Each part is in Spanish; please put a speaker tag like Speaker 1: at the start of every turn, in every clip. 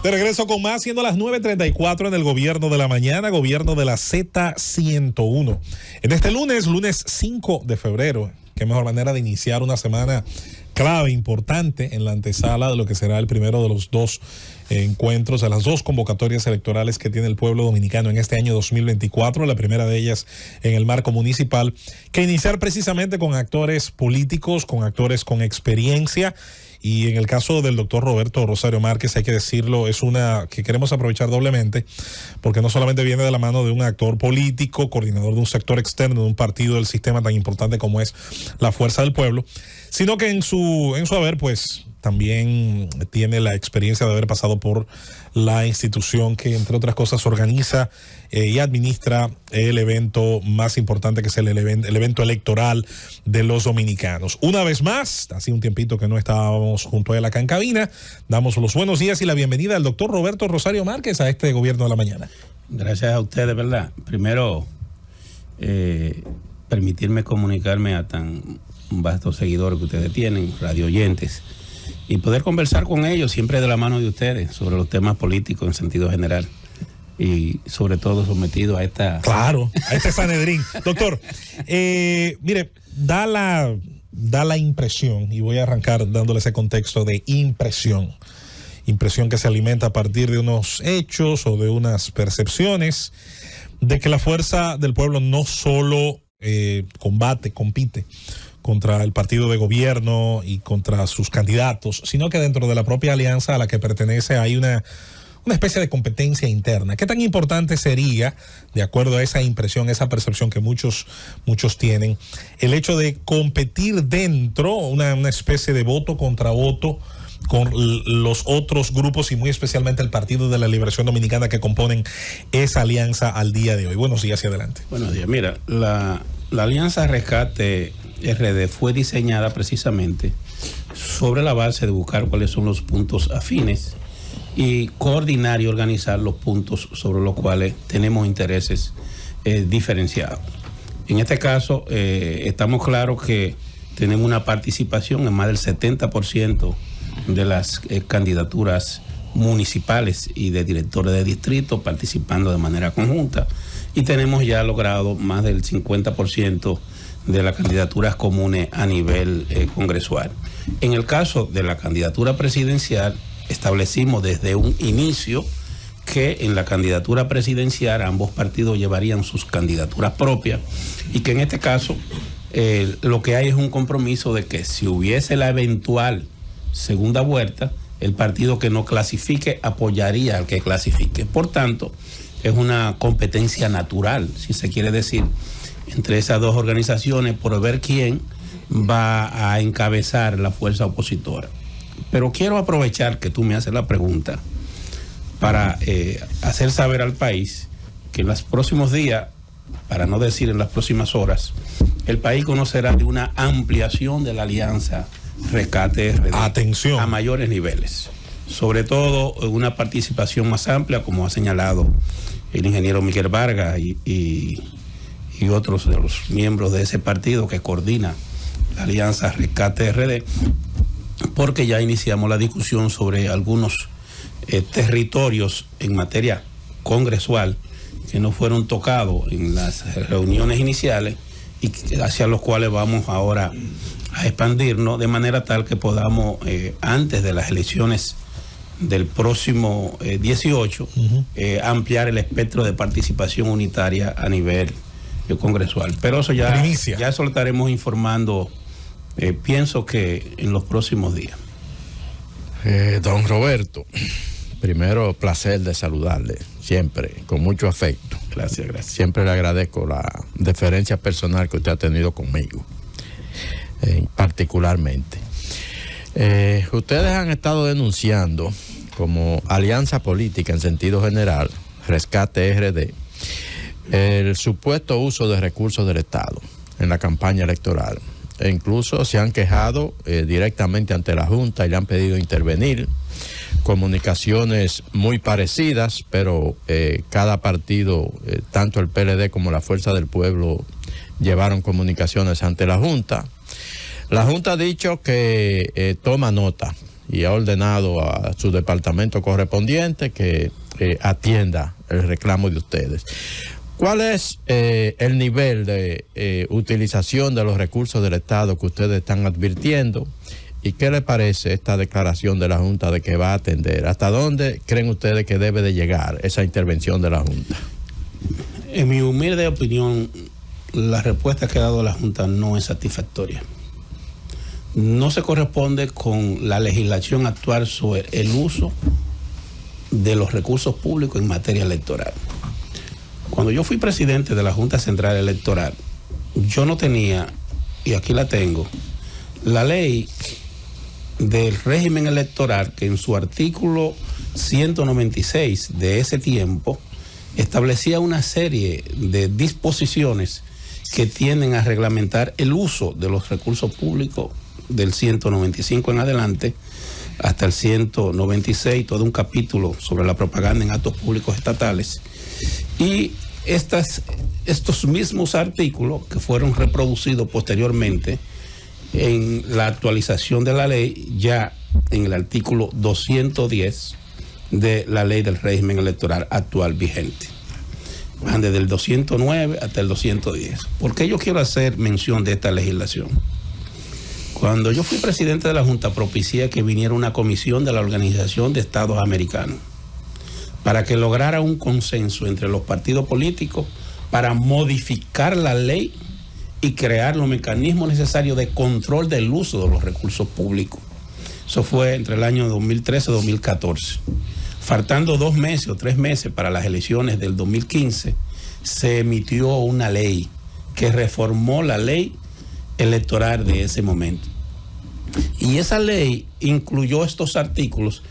Speaker 1: De regreso con más, siendo las 9:34 en el Gobierno de la Mañana, Gobierno de la Z101. En este lunes 5 de febrero, qué mejor manera de iniciar una semana clave, importante, en la antesala de lo que será el primero de los dos encuentros, de las dos convocatorias electorales que tiene el pueblo dominicano en este año 2024, la primera de ellas en el marco municipal, que iniciar precisamente con actores políticos, con actores con experiencia. Y en el caso del doctor Roberto Rosario Márquez, hay que decirlo, es una que queremos aprovechar doblemente, porque no solamente viene de la mano de un actor político, coordinador de un sector externo, de un partido del sistema tan importante como es la Fuerza del Pueblo, sino que en su haber, pues, también tiene la experiencia de haber pasado por la institución que, entre otras cosas, organiza y administra el evento más importante, que es el evento electoral de los dominicanos. Una vez más, hace un tiempito que no estábamos junto a él acá en cabina, damos los buenos días y la bienvenida al doctor Roberto Rosario Márquez a este Gobierno de la Mañana.
Speaker 2: Gracias a ustedes, ¿verdad? Primero, permitirme comunicarme a tan vasto seguidor que ustedes tienen, radio oyentes, y poder conversar con ellos siempre de la mano de ustedes sobre los temas políticos en sentido general y sobre todo sometido a esta...
Speaker 1: Claro, a este Sanedrín. Doctor, mire, da la impresión, y voy a arrancar dándole ese contexto de impresión que se alimenta a partir de unos hechos o de unas percepciones, de que la Fuerza del Pueblo no solo compite contra el partido de gobierno y contra sus candidatos, sino que dentro de la propia alianza a la que pertenece hay una especie de competencia interna. ¿Qué tan importante sería, de acuerdo a esa impresión, esa percepción que muchos tienen, el hecho de competir dentro, una especie de voto contra voto con los otros grupos y muy especialmente el Partido de la Liberación Dominicana que componen esa alianza al día de hoy? Buenos días y adelante.
Speaker 2: Buenos días. Mira, la Alianza Rescate RD fue diseñada precisamente sobre la base de buscar cuáles son los puntos afines y coordinar y organizar los puntos sobre los cuales tenemos intereses diferenciados. En este caso, estamos claros que tenemos una participación en más del 70% de las candidaturas municipales y de directores de distrito participando de manera conjunta, y tenemos ya logrado más del 50% de las candidaturas comunes a nivel congresual. En el caso de la candidatura presidencial, establecimos desde un inicio que en la candidatura presidencial ambos partidos llevarían sus candidaturas propias y que en este caso lo que hay es un compromiso de que si hubiese la eventual segunda vuelta, el partido que no clasifique apoyaría al que clasifique. Por tanto, es una competencia natural, si se quiere decir, entre esas dos organizaciones por ver quién va a encabezar la fuerza opositora. Pero quiero aprovechar que tú me haces la pregunta para hacer saber al país que en los próximos días, para no decir en las próximas horas, el país conocerá de una ampliación de la alianza Rescate RD.
Speaker 1: Atención.
Speaker 2: A mayores niveles. Sobre todo una participación más amplia, como ha señalado el ingeniero Miguel Vargas y otros de los miembros de ese partido que coordina la alianza Rescate RD, porque ya iniciamos la discusión sobre algunos territorios en materia congresual que no fueron tocados en las reuniones iniciales y hacia los cuales vamos ahora a expandirnos de manera tal que podamos, antes de las elecciones del próximo 18, ampliar el espectro de participación unitaria a nivel congresual. Pero eso ya eso lo estaremos informando, pienso que en los próximos días.
Speaker 3: Don Roberto, primero placer de saludarle, siempre, con mucho afecto.
Speaker 2: Gracias.
Speaker 3: Siempre le agradezco la deferencia personal que usted ha tenido conmigo, particularmente. Ustedes han estado denunciando como alianza política en sentido general, Rescate RD, el supuesto uso de recursos del Estado en la campaña electoral. E incluso se han quejado directamente ante la Junta y le han pedido intervenir. Comunicaciones muy parecidas, pero cada partido, tanto el PLD como la Fuerza del Pueblo, llevaron comunicaciones ante la Junta. La Junta ha dicho que toma nota y ha ordenado a su departamento correspondiente que atienda el reclamo de ustedes. ¿Cuál es el nivel de utilización de los recursos del Estado que ustedes están advirtiendo? ¿Y qué le parece esta declaración de la Junta de que va a atender? ¿Hasta dónde creen ustedes que debe de llegar esa intervención de la Junta?
Speaker 2: En mi humilde opinión, la respuesta que ha dado la Junta no es satisfactoria. No se corresponde con la legislación actual sobre el uso de los recursos públicos en materia electoral. Cuando yo fui presidente de la Junta Central Electoral, yo no tenía, y aquí la tengo, la ley del régimen electoral que en su artículo 196 de ese tiempo establecía una serie de disposiciones que tienden a reglamentar el uso de los recursos públicos del 195 en adelante hasta el 196, todo un capítulo sobre la propaganda en actos públicos estatales. Y estos mismos artículos que fueron reproducidos posteriormente en la actualización de la ley, ya en el artículo 210 de la ley del régimen electoral actual vigente. Van desde el 209 hasta el 210. ¿Por qué yo quiero hacer mención de esta legislación? Cuando yo fui presidente de la Junta, propicié que viniera una comisión de la Organización de Estados Americanos para que lograra un consenso entre los partidos políticos para modificar la ley y crear los mecanismos necesarios de control del uso de los recursos públicos. Eso fue entre el año 2013 y 2014. Faltando 2 meses o 3 meses para las elecciones del 2015, se emitió una ley que reformó la ley electoral de ese momento. Y esa ley incluyó estos artículos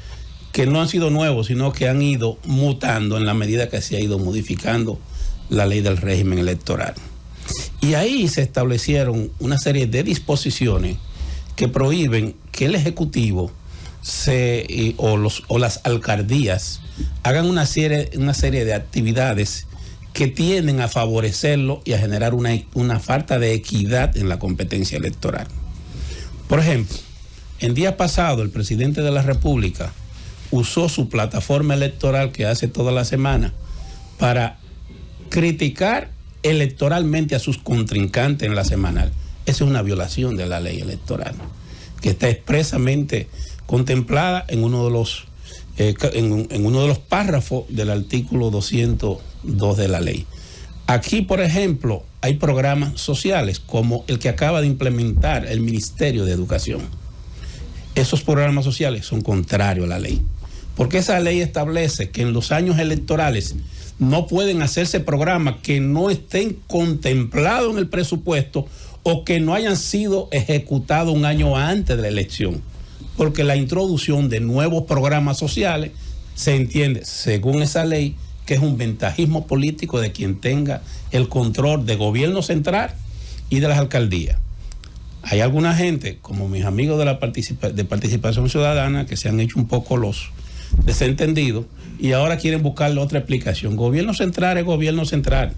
Speaker 2: que no han sido nuevos, sino que han ido mutando en la medida que se ha ido modificando la ley del régimen electoral. Y ahí se establecieron una serie de disposiciones que prohíben que el Ejecutivo o las alcaldías hagan una serie de actividades que tienden a favorecerlo y a generar una falta de equidad en la competencia electoral. Por ejemplo, en días pasados el presidente de la República usó su plataforma electoral que hace toda la semana para criticar electoralmente a sus contrincantes en la semanal. Esa es una violación de la ley electoral, que está expresamente contemplada en uno de los párrafos del artículo 202 de la ley. Aquí, por ejemplo, hay programas sociales como el que acaba de implementar el Ministerio de Educación. Esos programas sociales son contrarios a la ley, porque esa ley establece que en los años electorales no pueden hacerse programas que no estén contemplados en el presupuesto o que no hayan sido ejecutados un año antes de la elección, porque la introducción de nuevos programas sociales se entiende, según esa ley, que es un ventajismo político de quien tenga el control de gobierno central y de las alcaldías. Hay alguna gente, como mis amigos de Participación Ciudadana, que se han hecho un poco los desentendidos y ahora quieren buscarle otra explicación. Gobierno central es gobierno central.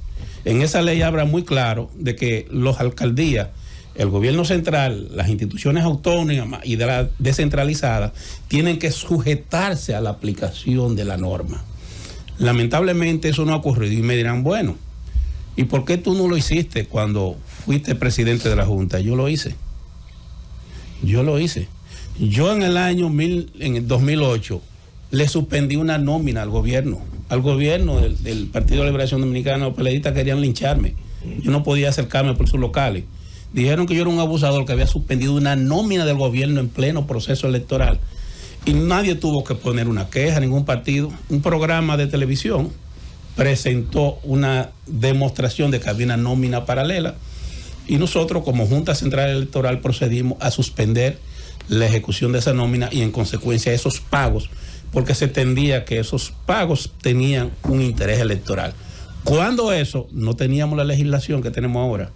Speaker 2: En esa ley habla muy claro de que las alcaldías, el gobierno central, las instituciones autónomas y de la descentralizada tienen que sujetarse a la aplicación de la norma. Lamentablemente eso no ha ocurrido y me dirán, bueno, ¿y por qué tú no lo hiciste cuando fuiste presidente de la Junta? Yo lo hice. Yo en el 2008 le suspendí una nómina al gobierno del Partido de Liberación Dominicana. Los peleadistas querían lincharme. Yo no podía acercarme por sus locales. Dijeron que yo era un abusador que había suspendido una nómina del gobierno en pleno proceso electoral. Y nadie tuvo que poner una queja, ningún partido. Un programa de televisión presentó una demostración de que había una nómina paralela y nosotros como Junta Central Electoral procedimos a suspender la ejecución de esa nómina y en consecuencia esos pagos, porque se entendía que esos pagos tenían un interés electoral. Cuando eso no teníamos la legislación que tenemos ahora,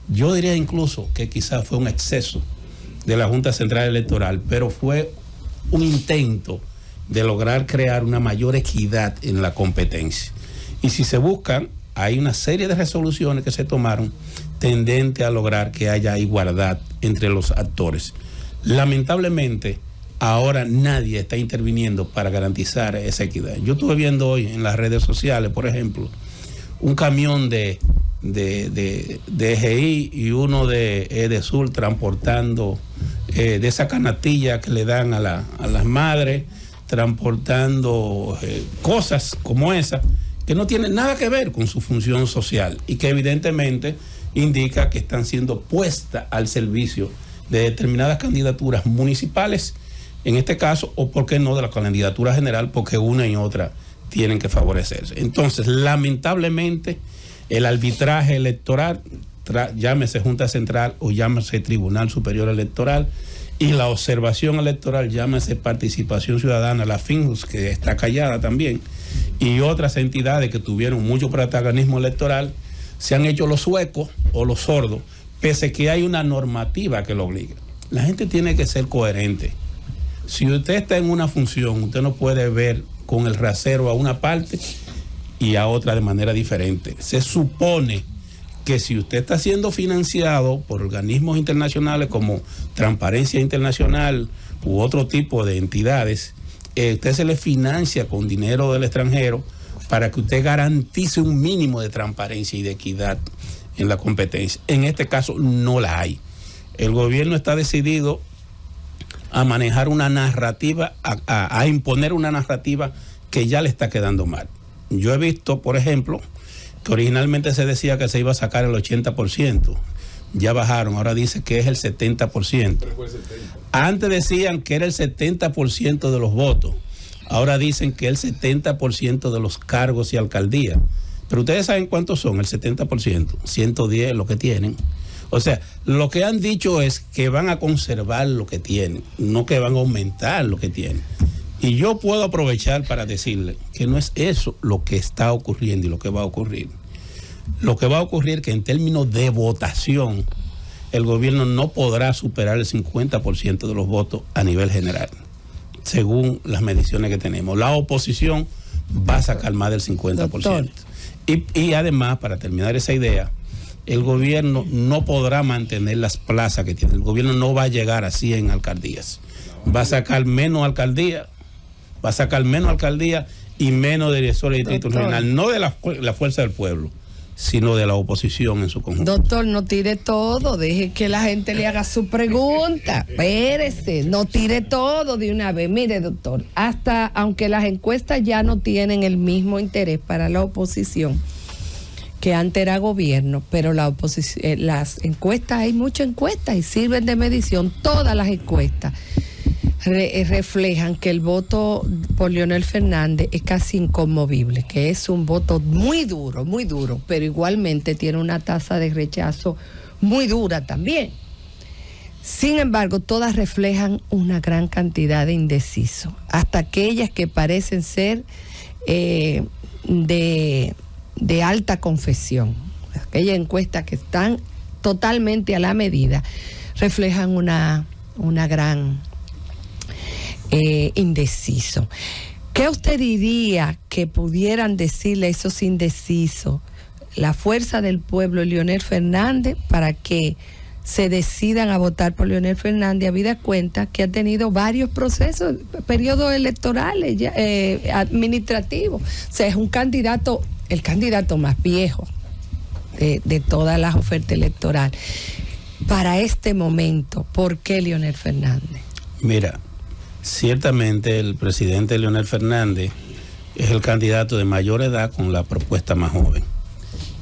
Speaker 2: yo diría incluso que quizás fue un exceso de la Junta Central Electoral, pero fue un intento de lograr crear una mayor equidad en la competencia. Y si se buscan, hay una serie de resoluciones que se tomaron tendente a lograr que haya igualdad entre los actores. Lamentablemente, ahora nadie está interviniendo para garantizar esa equidad. Yo estuve viendo hoy en las redes sociales, por ejemplo, un camión de EGI y uno de EDESUR transportando de esa canastilla que le dan a las madres, transportando cosas como esa que no tienen nada que ver con su función social y que evidentemente indica que están siendo puestas al servicio de determinadas candidaturas municipales, en este caso, o por qué no de la candidatura general, porque una y otra tienen que favorecerse. Entonces, lamentablemente, el arbitraje electoral, llámese Junta Central o llámese Tribunal Superior Electoral, y la observación electoral, llámese Participación Ciudadana, la FINJUS, que está callada también, y otras entidades que tuvieron mucho protagonismo electoral, se han hecho los suecos o los sordos, pese a que hay una normativa que lo obliga. La gente tiene que ser coherente. Si usted está en una función, usted no puede ver con el rasero a una parte y a otra de manera diferente. Se supone que si usted está siendo financiado por organismos internacionales como Transparencia Internacional u otro tipo de entidades, usted se le financia con dinero del extranjero para que usted garantice un mínimo de transparencia y de equidad en la competencia. En este caso no la hay. El gobierno está decidido a manejar una narrativa, a imponer una narrativa que ya le está quedando mal. Yo he visto, por ejemplo, que originalmente se decía que se iba a sacar el 80%. Ya bajaron, ahora dice que es el 70%. Antes decían que era el 70% de los votos. Ahora dicen que el 70% de los cargos y alcaldías. Pero ustedes saben cuántos son, el 70%. 110 lo que tienen. O sea, lo que han dicho es que van a conservar lo que tienen, no que van a aumentar lo que tienen. Y yo puedo aprovechar para decirle que no es eso lo que está ocurriendo y lo que va a ocurrir. Lo que va a ocurrir es que en términos de votación, el gobierno no podrá superar el 50% de los votos a nivel general, según las mediciones que tenemos. La oposición va a sacar más del 50%. Y además, para terminar esa idea, el gobierno no podrá mantener las plazas que tiene. El gobierno no va a llegar a 100 alcaldías. Va a sacar menos alcaldías, y menos directores de distrito regional, no de la fuerza del pueblo, sino de la oposición en su conjunto.
Speaker 4: Doctor, no tire todo, deje que la gente le haga su pregunta, espérese, no tire todo de una vez. Mire, doctor, aunque las encuestas ya no tienen el mismo interés para la oposición que antes era gobierno, pero la oposición, las encuestas, hay muchas encuestas y sirven de medición. Todas las encuestas reflejan que el voto por Leonel Fernández es casi inconmovible, que es un voto muy duro, pero igualmente tiene una tasa de rechazo muy dura también. Sin embargo, todas reflejan una gran cantidad de indecisos, hasta aquellas que parecen ser de alta confesión. Aquellas encuestas que están totalmente a la medida reflejan una gran indeciso. ¿Qué usted diría que pudieran decirle a esos indecisos, la fuerza del pueblo y Leonel Fernández, para que se decidan a votar por Leonel Fernández, habida cuenta que ha tenido varios procesos, periodos electorales, administrativos? O sea, es un candidato, el candidato más viejo de todas las ofertas electorales. Para este momento, ¿por qué Leonel Fernández?
Speaker 2: Mira, ciertamente el presidente Leonel Fernández es el candidato de mayor edad con la propuesta más joven.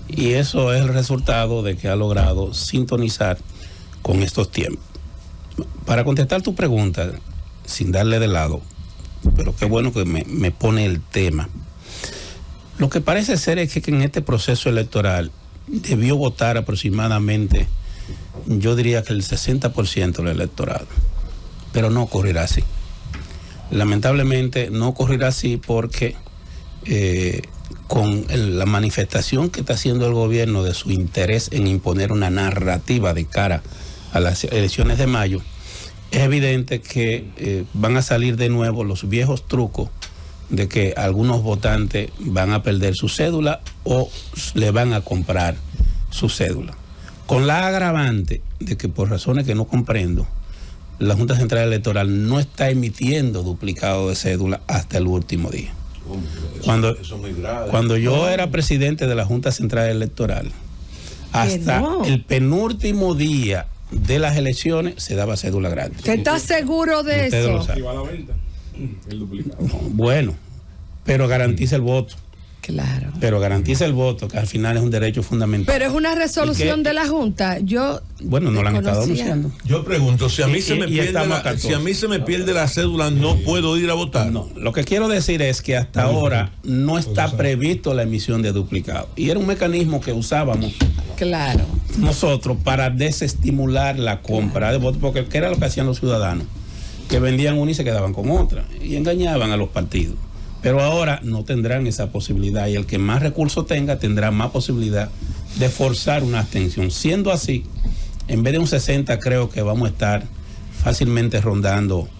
Speaker 2: Y eso es el resultado de que ha logrado sintonizar con estos tiempos. Para contestar tu pregunta, sin darle de lado, pero qué bueno que me pone el tema. Lo que parece ser es que en este proceso electoral debió votar aproximadamente, yo diría que el 60% del electorado, pero no ocurrirá así. Lamentablemente no ocurrirá así porque con la manifestación que está haciendo el gobierno de su interés en imponer una narrativa de cara a las elecciones de mayo, es evidente que van a salir de nuevo los viejos trucos de que algunos votantes van a perder su cédula o le van a comprar su cédula. Con la agravante de que, por razones que no comprendo, la Junta Central Electoral no está emitiendo duplicado de cédula hasta el último día. Cuando yo era presidente de la Junta Central Electoral, hasta el penúltimo día de las elecciones se daba cédula gratis.
Speaker 4: ¿Usted está seguro de eso?
Speaker 5: ¿Y va a la venta? El duplicado.
Speaker 2: Bueno, pero garantiza el voto.
Speaker 4: Claro.
Speaker 2: Pero garantiza el voto, que al final es un derecho fundamental.
Speaker 4: Pero es una resolución de la Junta.
Speaker 2: Bueno, no la han estado anunciando.
Speaker 6: Yo pregunto, si a mí se me pierde la cédula, ¿no puedo ir a votar?
Speaker 2: No, lo que quiero decir es que hasta ahora no está previsto la emisión de duplicado. Y era un mecanismo que usábamos nosotros para desestimular la compra de votos, porque ¿qué era lo que hacían los ciudadanos? Que vendían una y se quedaban con otra, y engañaban a los partidos. Pero ahora no tendrán esa posibilidad, y el que más recursos tenga tendrá más posibilidad de forzar una abstención. Siendo así, en vez de un 60, creo que vamos a estar fácilmente rondando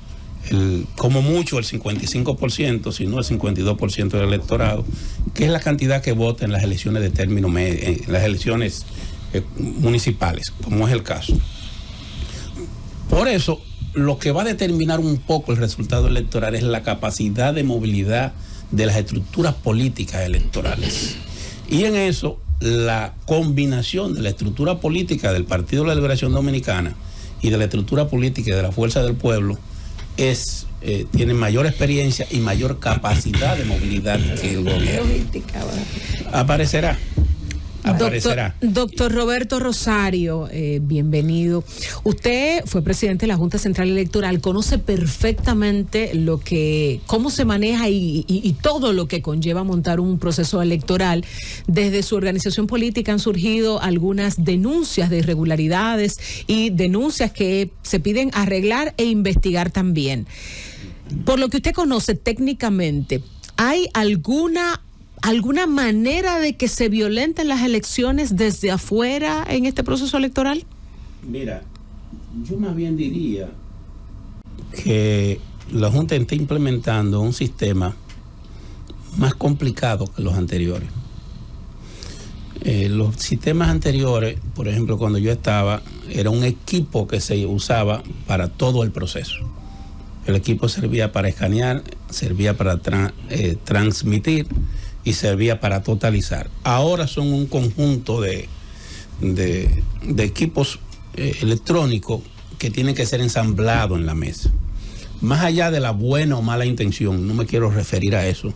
Speaker 2: como mucho el 55%, si no el 52% del electorado, que es la cantidad que vota en las elecciones de término medio, en las elecciones municipales, como es el caso. Por eso, lo que va a determinar un poco el resultado electoral es la capacidad de movilidad de las estructuras políticas electorales. Y en eso, la combinación de la estructura política del Partido de la Liberación Dominicana y de la estructura política de la Fuerza del Pueblo tiene mayor experiencia y mayor capacidad de movilidad que el gobierno. Aparecerá.
Speaker 7: Doctor Roberto Rosario, bienvenido. Usted fue presidente de la Junta Central Electoral, conoce perfectamente cómo se maneja y todo lo que conlleva montar un proceso electoral. Desde su organización política han surgido algunas denuncias de irregularidades y denuncias que se piden arreglar e investigar también. Por lo que usted conoce técnicamente, ¿hay alguna manera de que se violenten las elecciones desde afuera en este proceso electoral?
Speaker 2: Mira, yo más bien diría que la Junta está implementando un sistema más complicado que los anteriores. Los sistemas anteriores, por ejemplo, cuando yo estaba, era un equipo que se usaba para todo el proceso. El equipo servía para escanear, servía para transmitir y servía para totalizar. Ahora son un conjunto de equipos electrónicos que tienen que ser ensamblados en la mesa. Más allá de la buena o mala intención, no me quiero referir a eso.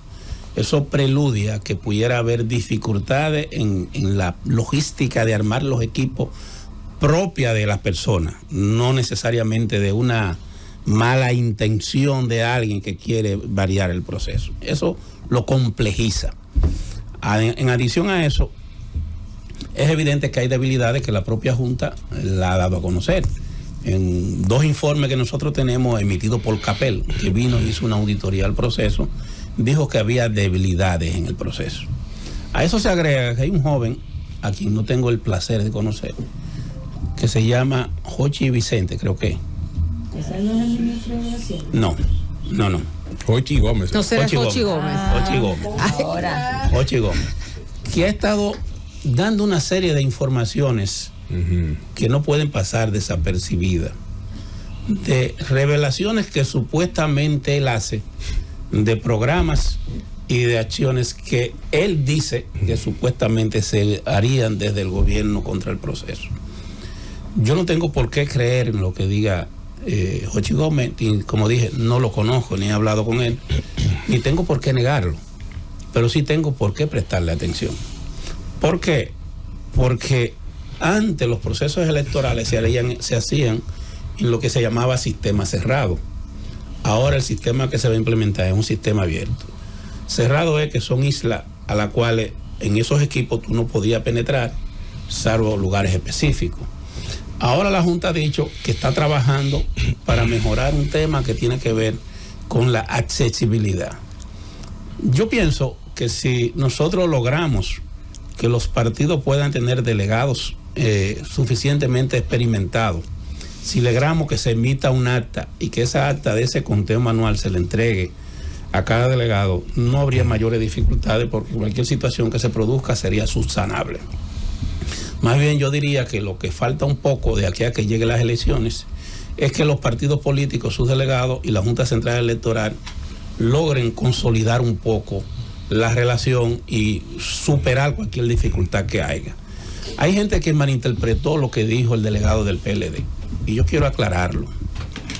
Speaker 2: Eso preludia que pudiera haber dificultades en la logística de armar los equipos propia de las personas, no necesariamente de una mala intención de alguien que quiere variar el proceso. Eso lo complejiza. En adición a eso, es evidente que hay debilidades que la propia Junta la ha dado a conocer. En 2 informes que nosotros tenemos emitidos por CAPEL, que vino y hizo una auditoría al proceso, dijo que había debilidades en el proceso. A eso se agrega que hay un joven, a quien no tengo el placer de conocer, que se llama Jochi Vicente, creo que.
Speaker 7: ¿Ese no es el ministro de Hacienda?
Speaker 2: No.
Speaker 5: Jochi Gómez.
Speaker 7: No será Jochi Gómez.
Speaker 2: Jochi Gómez. Que ha estado dando una serie de informaciones que no pueden pasar desapercibidas, de revelaciones que supuestamente él hace, de programas y de acciones que él dice que supuestamente se harían desde el gobierno contra el proceso. Yo no tengo por qué creer en lo que diga Jochi Gómez, y como dije, no lo conozco ni he hablado con él, ni tengo por qué negarlo, pero sí tengo por qué prestarle atención. ¿Por qué? Porque antes los procesos electorales se hacían en lo que se llamaba sistema cerrado. Ahora el sistema que se va a implementar es un sistema abierto. Cerrado es que son islas a las cuales en esos equipos tú no podías penetrar, salvo lugares específicos. Ahora la Junta ha dicho que está trabajando para mejorar un tema que tiene que ver con la accesibilidad. Yo pienso que si nosotros logramos que los partidos puedan tener delegados suficientemente experimentados, si logramos que se emita un acta y que esa acta de ese conteo manual se le entregue a cada delegado, no habría mayores dificultades, porque cualquier situación que se produzca sería subsanable. Más bien yo diría que lo que falta un poco de aquí a que lleguen las elecciones es que los partidos políticos, sus delegados y la Junta Central Electoral logren consolidar un poco la relación y superar cualquier dificultad que haya. Hay gente que malinterpretó lo que dijo el delegado del PLD y yo quiero aclararlo,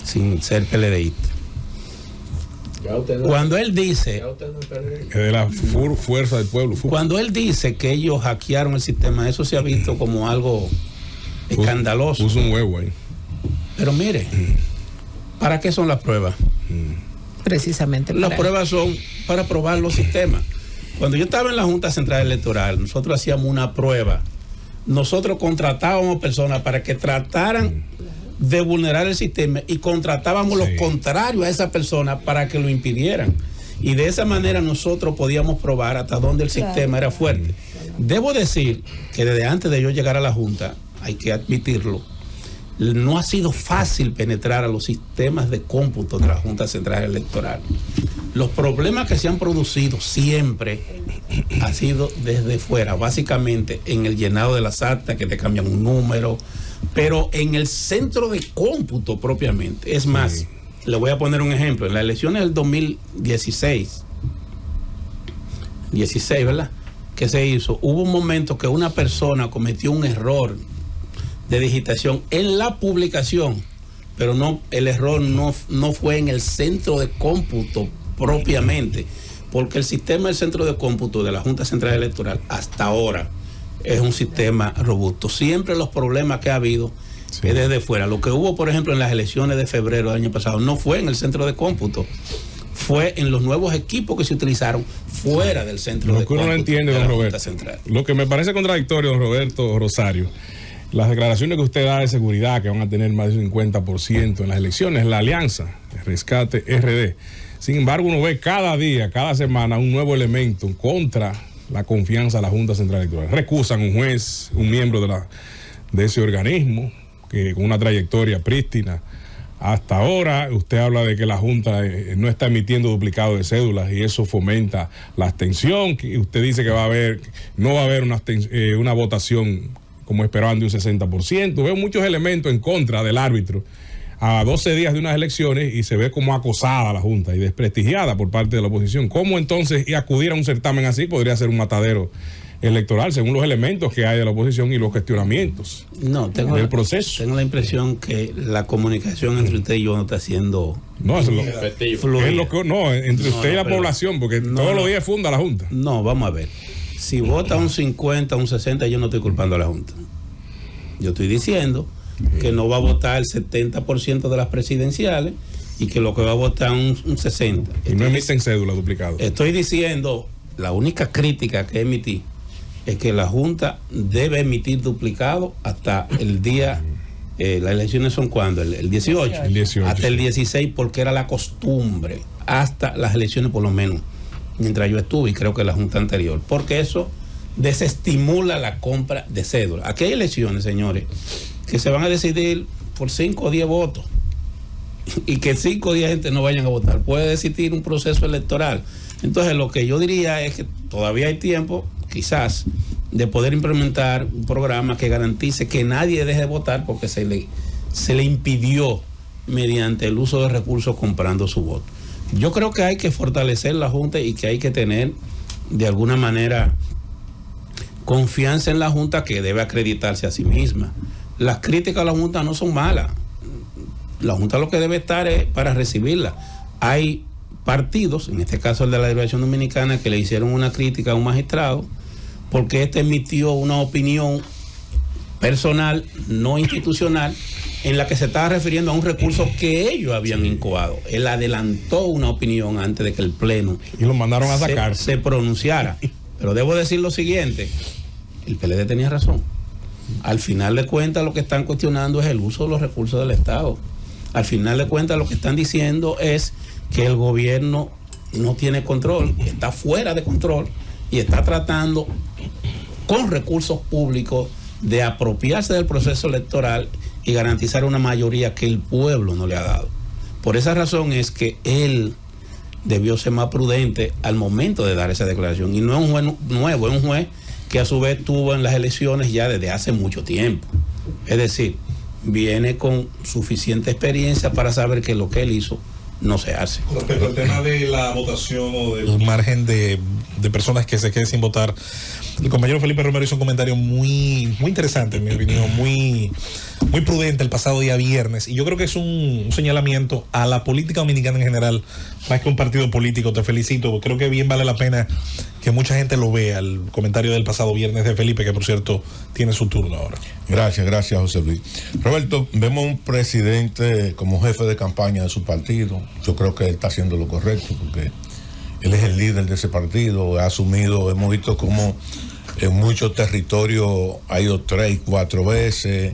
Speaker 2: sin ser PLDista. Cuando él dice
Speaker 5: que de la fuerza del pueblo,
Speaker 2: cuando él dice que ellos hackearon el sistema, eso se ha visto como algo escandaloso.
Speaker 5: Puso un huevo ahí.
Speaker 2: Pero mire, ¿para qué son las pruebas?
Speaker 7: Precisamente.
Speaker 2: Las pruebas son para probar los sistemas. Cuando yo estaba en la Junta Central Electoral, nosotros hacíamos una prueba. Nosotros contratábamos personas para que trataran de vulnerar el sistema y contratábamos los contrarios a esa persona para que lo impidieran. Y de esa manera nosotros podíamos probar hasta dónde el sistema era fuerte. Debo decir que desde antes de yo llegar a la Junta, hay que admitirlo, no ha sido fácil penetrar a los sistemas de cómputo de la Junta Central Electoral. Los problemas que se han producido siempre ha sido desde fuera, básicamente en el llenado de las actas, que te cambian un número, pero en el centro de cómputo propiamente. Es más, le voy a poner un ejemplo. En las elecciones del 2016, ¿verdad?, que se hizo, hubo un momento que una persona cometió un error de digitación en la publicación, pero no, el error no fue en el centro de cómputo propiamente, porque el sistema del centro de cómputo de la Junta Central Electoral hasta ahora es un sistema robusto. Siempre los problemas que ha habido es desde fuera. Lo que hubo, por ejemplo, en las elecciones de febrero del año pasado no fue en el centro de cómputo, fue en los nuevos equipos que se utilizaron fuera del centro de cómputo. Lo que uno no entiende, don Roberto,
Speaker 5: lo que me parece contradictorio, don Roberto Rosario, las declaraciones que usted da de seguridad, que van a tener más de un 50% en las elecciones, la alianza Rescate RD. Sin embargo, uno ve cada día, cada semana, un nuevo elemento contra la confianza de la Junta Central Electoral. Recusan un juez, un miembro de ese organismo, que con una trayectoria prístina. Hasta ahora, usted habla de que la Junta no está emitiendo duplicados de cédulas y eso fomenta la abstención. Usted dice que no va a haber una votación como esperaban de un 60%. Veo muchos elementos en contra del árbitro a 12 días de unas elecciones y se ve como acosada la Junta y desprestigiada por parte de la oposición. ¿Cómo entonces acudir a un certamen así podría ser un matadero electoral según los elementos que hay de la oposición y los cuestionamientos del proceso?
Speaker 2: Tengo la impresión que la comunicación entre usted y yo no está siendo
Speaker 5: entre usted y la población, porque todos los días funda la Junta.
Speaker 2: No, vamos a ver. Si vota un 50, un 60, yo no estoy culpando a la Junta. Yo estoy diciendo que no va a votar el 70% de las presidenciales y que lo que va a votar un 60%.
Speaker 5: Y no emiten cédula duplicada.
Speaker 2: Estoy diciendo, la única crítica que emití es que la Junta debe emitir duplicado hasta el día, las elecciones son cuando, el 18.
Speaker 5: El 18.
Speaker 2: Hasta el 16, porque era la costumbre, hasta las elecciones por lo menos, mientras yo estuve, y creo que la Junta anterior, porque eso desestimula la compra de cédula. Aquí hay elecciones, señores, que se van a decidir por 5 o 10 votos y que 5 o 10 gente no vayan a votar. Puede decidir un proceso electoral. Entonces, lo que yo diría es que todavía hay tiempo, quizás, de poder implementar un programa que garantice que nadie deje de votar porque se le impidió mediante el uso de recursos comprando su voto. Yo creo que hay que fortalecer la Junta y que hay que tener de alguna manera confianza en la Junta, que debe acreditarse a sí misma. Las críticas a la Junta no son malas. La Junta lo que debe estar es para recibirla. Hay partidos, en este caso el de la Liberación Dominicana, que le hicieron una crítica a un magistrado porque este emitió una opinión personal, no institucional, en la que se estaba refiriendo a un recurso que ellos habían incoado. Él adelantó una opinión antes de que el Pleno
Speaker 5: y lo mandaron a sacar.
Speaker 2: Se pronunciara. Pero debo decir lo siguiente, el PLD tenía razón. Al final de cuentas lo que están cuestionando es el uso de los recursos del Estado. Al final de cuentas lo que están diciendo es que el gobierno no tiene control, está fuera de control y está tratando con recursos públicos de apropiarse del proceso electoral y garantizar una mayoría que el pueblo no le ha dado. Por esa razón es que él debió ser más prudente al momento de dar esa declaración. Y no es un juez nuevo, es un juez que a su vez tuvo en las elecciones ya desde hace mucho tiempo. Es decir, viene con suficiente experiencia para saber que lo que él hizo no se hace.
Speaker 1: Con respecto al tema de la votación o del margen de personas que se queden sin votar, el compañero Felipe Romero hizo un comentario muy interesante, en mi opinión, muy prudente el pasado día viernes, y yo creo que es un señalamiento a la política dominicana en general, más que un partido político. Te felicito, creo que bien vale la pena que mucha gente lo vea, el comentario del pasado viernes de Felipe, que por cierto tiene su turno ahora.
Speaker 8: Gracias José Luis. Roberto, vemos un presidente como jefe de campaña de su partido. Yo creo que él está haciendo lo correcto, porque él es el líder de ese partido, ha asumido, hemos visto cómo en muchos territorios ha ido 3 y 4 veces,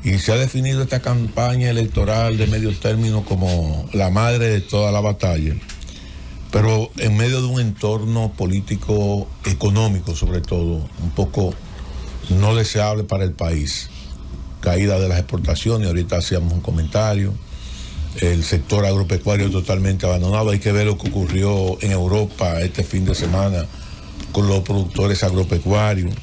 Speaker 8: y se ha definido esta campaña electoral de medio término como la madre de toda la batalla, pero en medio de un entorno político, económico sobre todo, un poco no deseable para el país. Caída de las exportaciones, ahorita hacíamos un comentario. El sector agropecuario totalmente abandonado. Hay que ver lo que ocurrió en Europa este fin de semana con los productores agropecuarios.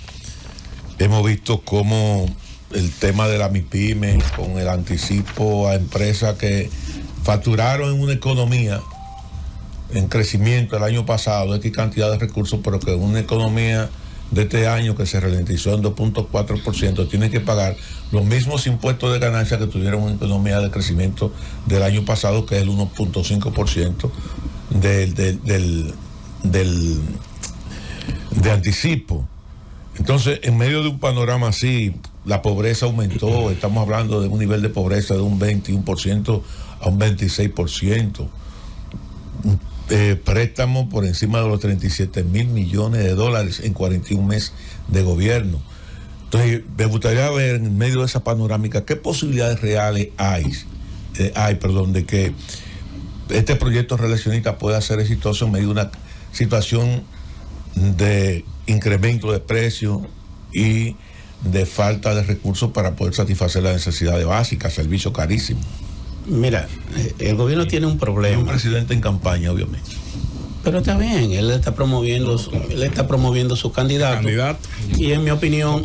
Speaker 8: Hemos visto cómo el tema de la MIPYME, con el anticipo a empresas que facturaron en una economía en crecimiento el año pasado, X cantidad de recursos, pero que en una economía de este año que se ralentizó en 2.4%, tienen que pagar los mismos impuestos de ganancia que tuvieron una economía de crecimiento del año pasado, que es el 1.5% de anticipo. Entonces, en medio de un panorama así, la pobreza aumentó, estamos hablando de un nivel de pobreza de un 21% a un 26%. Préstamos por encima de los 37 mil millones de dólares en 41 meses de gobierno. Entonces, me gustaría ver en medio de esa panorámica qué posibilidades reales hay de que este proyecto relacionista pueda ser exitoso en medio de una situación de incremento de precios y de falta de recursos para poder satisfacer las necesidades básicas, servicios carísimos.
Speaker 2: Mira, el gobierno tiene un problema.
Speaker 8: Es un presidente en campaña, obviamente.
Speaker 2: Pero está bien, él está promoviendo su candidato. Y en mi opinión,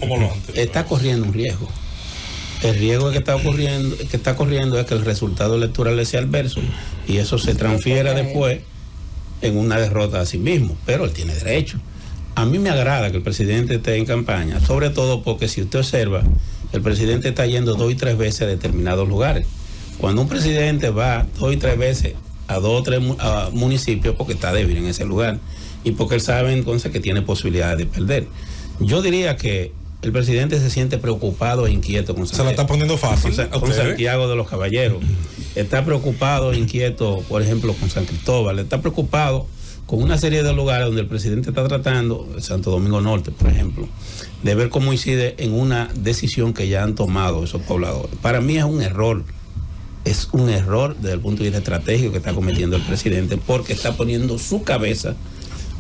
Speaker 2: está corriendo un riesgo. El riesgo que está corriendo es que el resultado electoral le sea adverso y eso se transfiera después en una derrota a sí mismo. Pero él tiene derecho. A mí me agrada que el presidente esté en campaña, sobre todo porque si usted observa, el presidente está yendo 2 y 3 veces a determinados lugares. Cuando un presidente va 2 y 3 veces a 2 o 3 municipios, porque está débil en ese lugar y porque él sabe entonces que tiene posibilidades de perder. Yo diría que el presidente se siente preocupado e inquieto con
Speaker 1: Santiago. Se la está poniendo fácil.
Speaker 2: Con Santiago de los Caballeros. Está preocupado e inquieto, por ejemplo, con San Cristóbal. Está preocupado con una serie de lugares donde el presidente está tratando, Santo Domingo Norte, por ejemplo, de ver cómo incide en una decisión que ya han tomado esos pobladores. Para mí es un error desde el punto de vista estratégico que está cometiendo el presidente, porque está poniendo su cabeza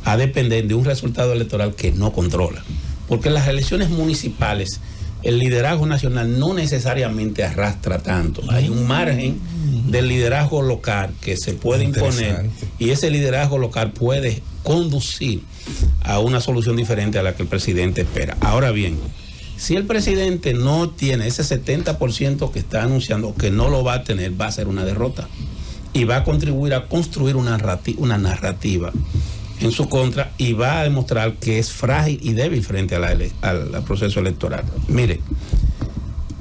Speaker 2: a depender de un resultado electoral que no controla. Porque en las elecciones municipales el liderazgo nacional no necesariamente arrastra tanto. Hay un margen del liderazgo local que se puede imponer y ese liderazgo local puede conducir a una solución diferente a la que el presidente espera. Ahora bien, si el presidente no tiene ese 70% que está anunciando que no lo va a tener, va a ser una derrota y va a contribuir a construir una narrativa en su contra y va a demostrar que es frágil y débil frente al proceso electoral. Mire,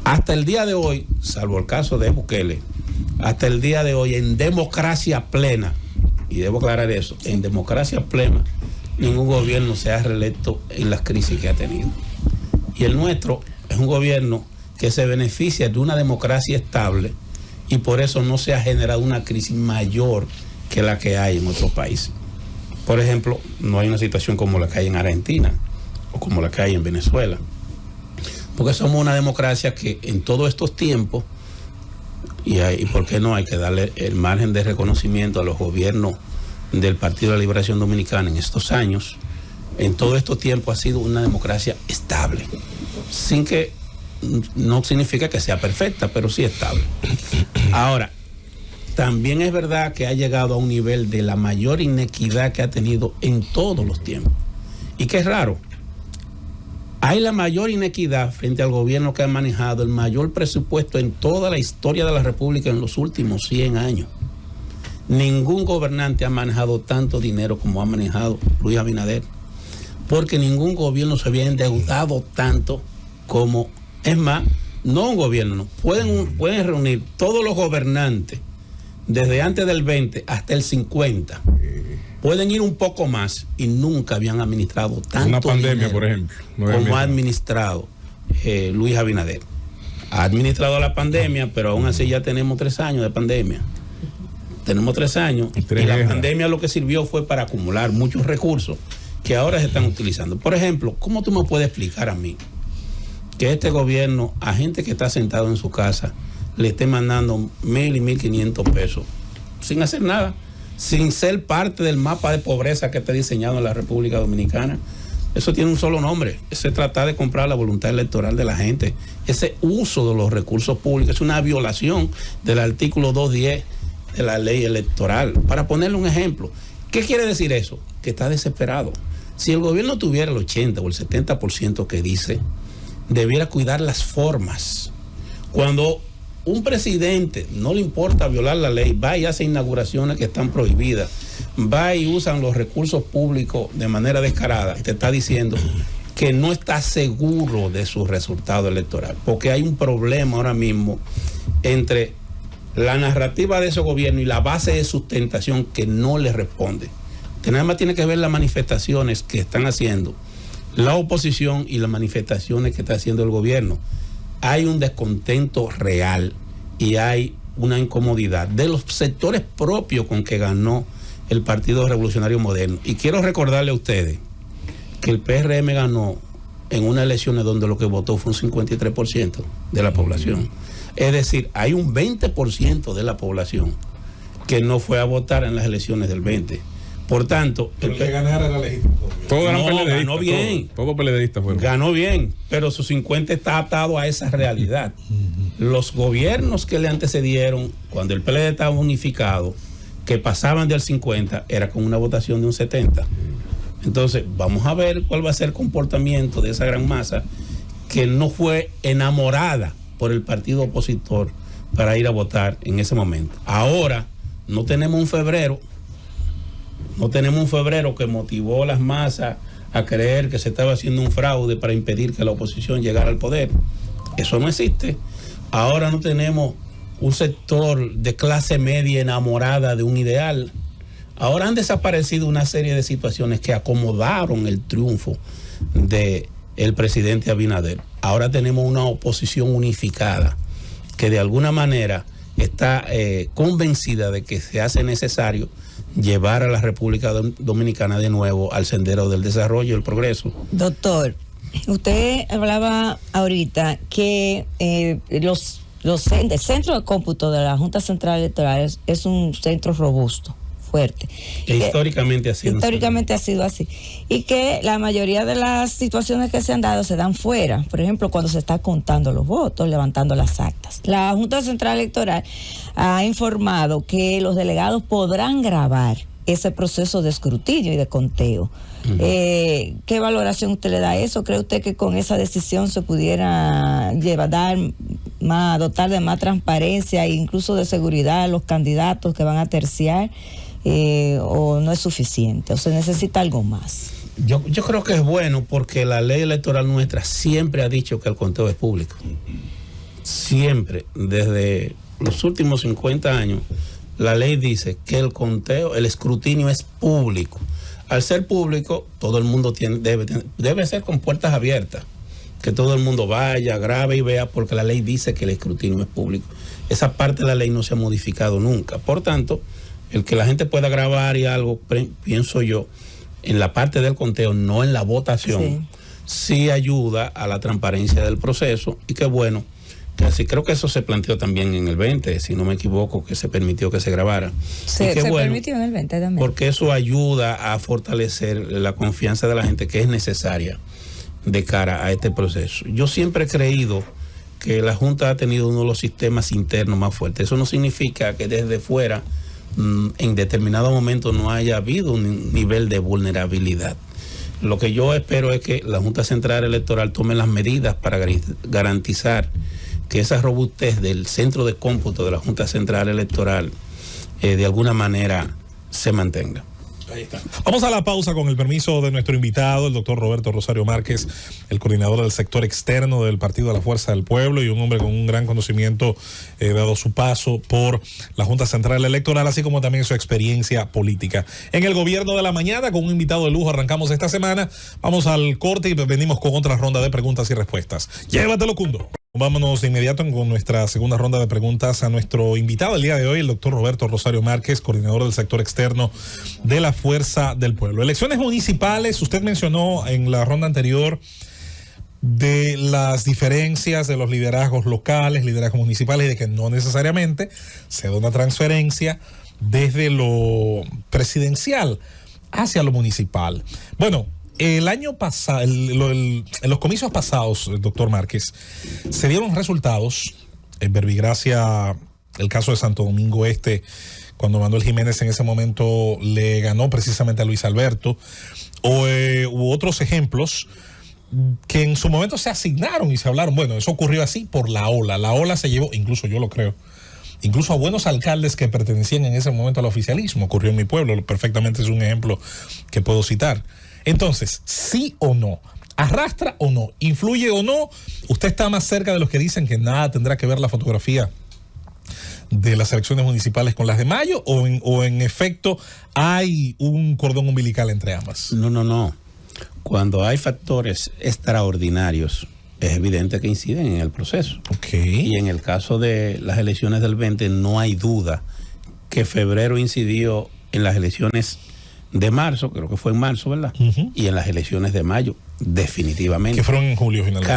Speaker 2: hasta el día de hoy, salvo el caso de Bukele, hasta el día de hoy en democracia plena, y debo aclarar eso, en democracia plena, ningún gobierno se ha reelecto en las crisis que ha tenido. Y el nuestro es un gobierno que se beneficia de una democracia estable y por eso no se ha generado una crisis mayor que la que hay en otros países. Por ejemplo, no hay una situación como la que hay en Argentina o como la que hay en Venezuela. Porque somos una democracia que en todos estos tiempos, y por qué no, hay que darle el margen de reconocimiento a los gobiernos del Partido de la Liberación Dominicana en estos años, en todo estos tiempos ha sido una democracia estable. Sin que, no significa que sea perfecta, pero sí estable. Ahora, también es verdad que ha llegado a un nivel de la mayor inequidad que ha tenido en todos los tiempos. Y que es raro. Hay la mayor inequidad frente al gobierno que ha manejado el mayor presupuesto en toda la historia de la República en los últimos 100 años. Ningún gobernante ha manejado tanto dinero como ha manejado Luis Abinader, porque ningún gobierno se había endeudado tanto como, es más, no un gobierno, no, pueden reunir todos los gobernantes desde antes del 20 hasta el 50. Pueden ir un poco más y nunca habían administrado tanto
Speaker 5: una pandemia,
Speaker 2: dinero
Speaker 5: por ejemplo,
Speaker 2: como ha administrado Luis Abinader. Ha administrado la pandemia, pero aún así ya tenemos 3 años de pandemia. Tenemos 3 años y la pandemia lo que sirvió fue para acumular muchos recursos que ahora se están utilizando. Por ejemplo, ¿cómo tú me puedes explicar a mí que este gobierno, a gente que está sentado en su casa, le esté mandando 1.000 y 1.500 pesos sin hacer nada, sin ser parte del mapa de pobreza que está diseñado en la República Dominicana? Eso tiene un solo nombre: ese tratar de comprar la voluntad electoral de la gente. Ese uso de los recursos públicos es una violación del artículo 210 de la ley electoral. Para ponerle un ejemplo, ¿qué quiere decir eso? Que está desesperado. Si el gobierno tuviera el 80 o el 70% que dice, debiera cuidar las formas. Cuando un presidente no le importa violar la ley, va y hace inauguraciones que están prohibidas, va y usan los recursos públicos de manera descarada, te está diciendo que no está seguro de su resultado electoral, porque hay un problema ahora mismo entre la narrativa de ese gobierno y la base de sustentación que no le responde. Nada más tiene que ver las manifestaciones que están haciendo la oposición y las manifestaciones que está haciendo el gobierno. Hay un descontento real y hay una incomodidad de los sectores propios con que ganó el Partido Revolucionario Moderno. Y quiero recordarle a ustedes que el PRM ganó en unas elecciones donde lo que votó fue un 53% de la población. Es decir, hay un 20% de la población que no fue a votar en las elecciones del 20%. Por tanto,
Speaker 1: el que ganara era legítimo.
Speaker 2: Ganó bien.
Speaker 5: Todo peledeísta fue.
Speaker 2: Ganó bien, pero su 50 está atado a esa realidad. Los gobiernos que le antecedieron, cuando el PLD estaba unificado, que pasaban del 50, era con una votación de un 70. Entonces, vamos a ver cuál va a ser el comportamiento de esa gran masa que no fue enamorada por el partido opositor para ir a votar en ese momento. Ahora no tenemos un febrero que motivó a las masas a creer que se estaba haciendo un fraude para impedir que la oposición llegara al poder. Eso no existe. Ahora no tenemos un sector de clase media enamorada de un ideal. Ahora han desaparecido una serie de situaciones que acomodaron el triunfo del presidente Abinader. Ahora tenemos una oposición unificada que de alguna manera está convencida de que se hace necesario llevar a la República Dominicana de nuevo al sendero del desarrollo y el progreso.
Speaker 9: Doctor, usted hablaba ahorita que el centro de cómputo de la Junta Central Electoral es un centro robusto, fuerte.
Speaker 2: Históricamente ha
Speaker 9: sido así. Y que la mayoría de las situaciones que se han dado se dan fuera. Por ejemplo, cuando se está contando los votos, levantando las actas. La Junta Central Electoral ha informado que los delegados podrán grabar ese proceso de escrutinio y de conteo. ¿Qué valoración usted le da a eso? ¿Cree usted que con esa decisión se pudiera dotar de más transparencia e incluso de seguridad a los candidatos que van a terciar? ¿O no es suficiente? ¿O se necesita algo más?
Speaker 2: Yo creo que es bueno, porque la ley electoral nuestra siempre ha dicho que el conteo es público. Siempre, desde los últimos 50 años, la ley dice que el conteo, el escrutinio es público. Al ser público, todo el mundo debe ser con puertas abiertas. Que todo el mundo vaya, grabe y vea, porque la ley dice que el escrutinio es público. Esa parte de la ley no se ha modificado nunca. Por tanto, el que la gente pueda grabar y algo, pienso yo, en la parte del conteo, no en la votación, sí ayuda a la transparencia del proceso. Y qué bueno, que así creo que eso se planteó también en el 20, si no me equivoco, que se permitió que se grabara.
Speaker 9: Se permitió en el 20 también.
Speaker 2: Porque eso ayuda a fortalecer la confianza de la gente, que es necesaria de cara a este proceso. Yo siempre he creído que la Junta ha tenido uno de los sistemas internos más fuertes. Eso no significa que desde fuera en determinado momento no haya habido un nivel de vulnerabilidad. Lo que yo espero es que la Junta Central Electoral tome las medidas para garantizar que esa robustez del centro de cómputo de la Junta Central Electoral de alguna manera se mantenga.
Speaker 1: Ahí está. Vamos a la pausa con el permiso de nuestro invitado, el doctor Roberto Rosario Márquez, el coordinador del sector externo del Partido de la Fuerza del Pueblo y un hombre con un gran conocimiento, dado su paso por la Junta Central Electoral, así como también su experiencia política. En el gobierno de la mañana, con un invitado de lujo, arrancamos esta semana. Vamos al corte y venimos con otra ronda de preguntas y respuestas. Llévatelo, Cundo. Vámonos de inmediato con nuestra segunda ronda de preguntas a nuestro invitado el día de hoy, el doctor Roberto Rosario Márquez, coordinador del sector externo de la Fuerza del Pueblo. Elecciones municipales, usted mencionó en la ronda anterior de las diferencias de los liderazgos locales, liderazgos municipales, y de que no necesariamente se da una transferencia desde lo presidencial hacia lo municipal. Bueno, el año pasado, en los comicios pasados, doctor Márquez, se dieron resultados. En Verbigracia, el caso de Santo Domingo Este, cuando Manuel Jiménez en ese momento le ganó precisamente a Luis Alberto, u otros ejemplos que en su momento se asignaron y se hablaron. Bueno, eso ocurrió así por la ola. La ola se llevó, incluso yo lo creo, incluso a buenos alcaldes que pertenecían en ese momento al oficialismo. Ocurrió en mi pueblo, perfectamente es un ejemplo que puedo citar. Entonces, sí o no, arrastra o no, influye o no, usted está más cerca de los que dicen que nada tendrá que ver la fotografía de las elecciones municipales con las de mayo, o en efecto hay un cordón umbilical entre ambas.
Speaker 2: No. Cuando hay factores extraordinarios, es evidente que inciden en el proceso. Y en el caso de las elecciones del 20, no hay duda que febrero incidió en las elecciones de marzo, creo que fue en marzo, ¿verdad? Y en las elecciones de mayo, definitivamente.
Speaker 1: Que fueron en julio finalmente.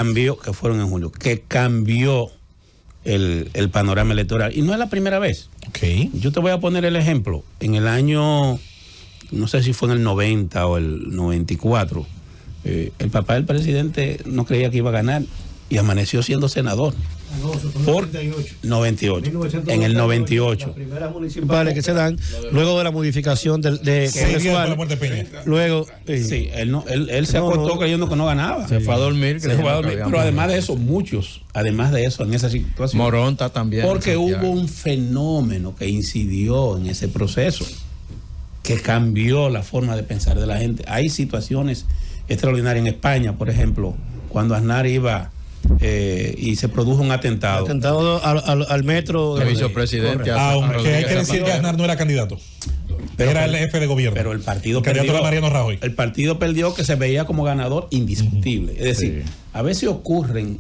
Speaker 2: Que cambió el panorama electoral. Y no es la primera vez. Yo te voy a poner el ejemplo. En el año, no sé si fue en el 90 o el 94, el papá del presidente no creía que iba a ganar y amaneció siendo senador.
Speaker 10: No, eso fue en el
Speaker 2: 98. En el 98.
Speaker 10: Las primeras municipales que se dan luego de la modificación de luego
Speaker 2: sí, él se acostó creyendo que no ganaba.
Speaker 3: Se fue a dormir.
Speaker 2: Pero además de eso, muchos, en esa situación.
Speaker 3: Moronta también.
Speaker 2: Porque hubo un fenómeno que incidió en ese proceso, que cambió la forma de pensar de la gente. Hay situaciones extraordinarias en España, por ejemplo, cuando Aznar iba y se produjo un atentado.
Speaker 10: Al metro.
Speaker 3: El vicepresidente.
Speaker 1: Aunque hay que decir que Aznar no era candidato. Era el jefe de gobierno.
Speaker 2: Pero el partido
Speaker 1: perdió. Mariano Rajoy.
Speaker 2: El partido perdió, que se veía como ganador indiscutible. Es decir, a veces ocurren.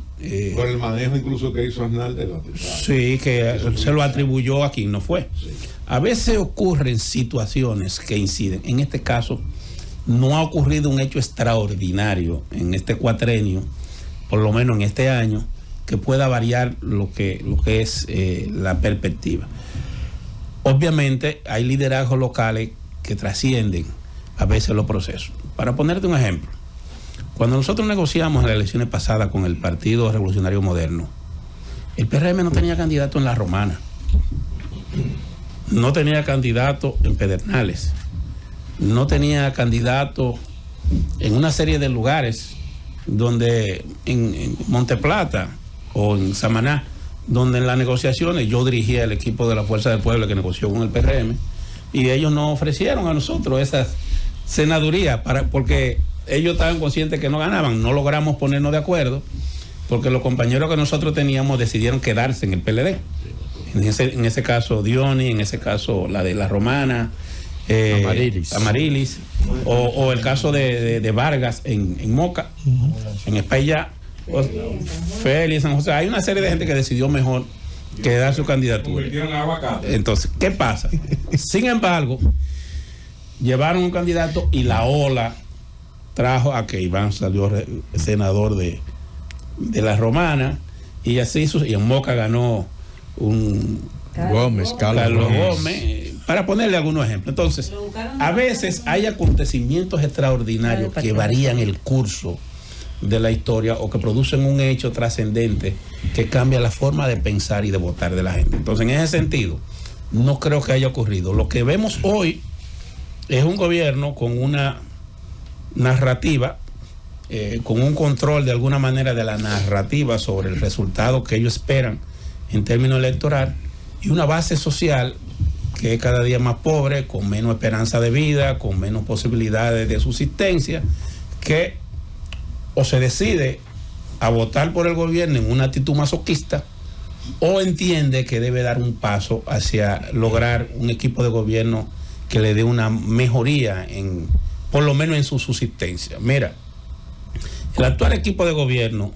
Speaker 8: Por el manejo incluso que hizo Aznar de los atentados.
Speaker 2: Sí, que se lo atribuyó a quien no fue. Sí. A veces ocurren situaciones que inciden. En este caso, no ha ocurrido un hecho extraordinario en este cuatrenio, por lo menos en este año, que pueda variar lo que es la perspectiva. Obviamente hay liderazgos locales que trascienden a veces los procesos. Para ponerte un ejemplo, cuando nosotros negociamos en las elecciones pasadas con el Partido Revolucionario Moderno, el PRM no tenía candidato en La Romana, no tenía candidato en Pedernales, no tenía candidato en una serie de lugares donde en Monteplata o en Samaná, donde en las negociaciones yo dirigía el equipo de la Fuerza del Pueblo que negoció con el PRM, y ellos nos ofrecieron a nosotros esa senaduría porque ellos estaban conscientes que no ganaban. No logramos ponernos de acuerdo porque los compañeros que nosotros teníamos decidieron quedarse en el PLD. En ese caso Diony, en ese caso la de La Romana, Amarilis, o el caso de Vargas en Moca, en España, Félix, San José. Hay una serie de gente que decidió mejor quedar su candidatura. Entonces, ¿qué pasa? Sin embargo, llevaron un candidato y la ola trajo a que Iván salió senador de La Romana, y así y en Moca ganó Carlos Gómez, para ponerle algunos ejemplos. Entonces, a veces hay acontecimientos extraordinarios que varían el curso de la historia o que producen un hecho trascendente que cambia la forma de pensar y de votar de la gente. Entonces, en ese sentido, no creo que haya ocurrido. Lo que vemos hoy es un gobierno con una narrativa, con un control de alguna manera de la narrativa sobre el resultado que ellos esperan en términos electorales, y una base social que es cada día más pobre, con menos esperanza de vida, con menos posibilidades de subsistencia, que o se decide a votar por el gobierno en una actitud masoquista, o entiende que debe dar un paso hacia lograr un equipo de gobierno que le dé una mejoría, por lo menos en su subsistencia. Mira, el actual equipo de gobierno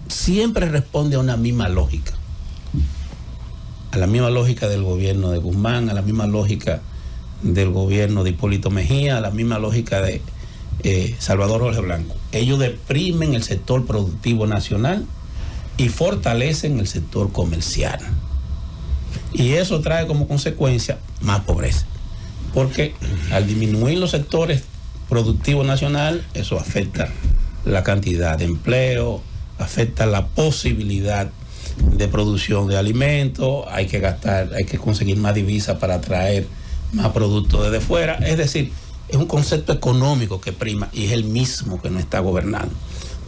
Speaker 2: siempre responde a una misma lógica, a la misma lógica del gobierno de Guzmán, a la misma lógica del gobierno de Hipólito Mejía, a la misma lógica de Salvador Jorge Blanco. Ellos deprimen el sector productivo nacional y fortalecen el sector comercial. Y eso trae como consecuencia más pobreza. Porque al disminuir los sectores productivos nacionales, eso afecta la cantidad de empleo, afecta la posibilidad de producción de alimentos, hay que gastar, hay que conseguir más divisas para traer más productos desde fuera. Es decir, es un concepto económico que prima y es el mismo que no está gobernando.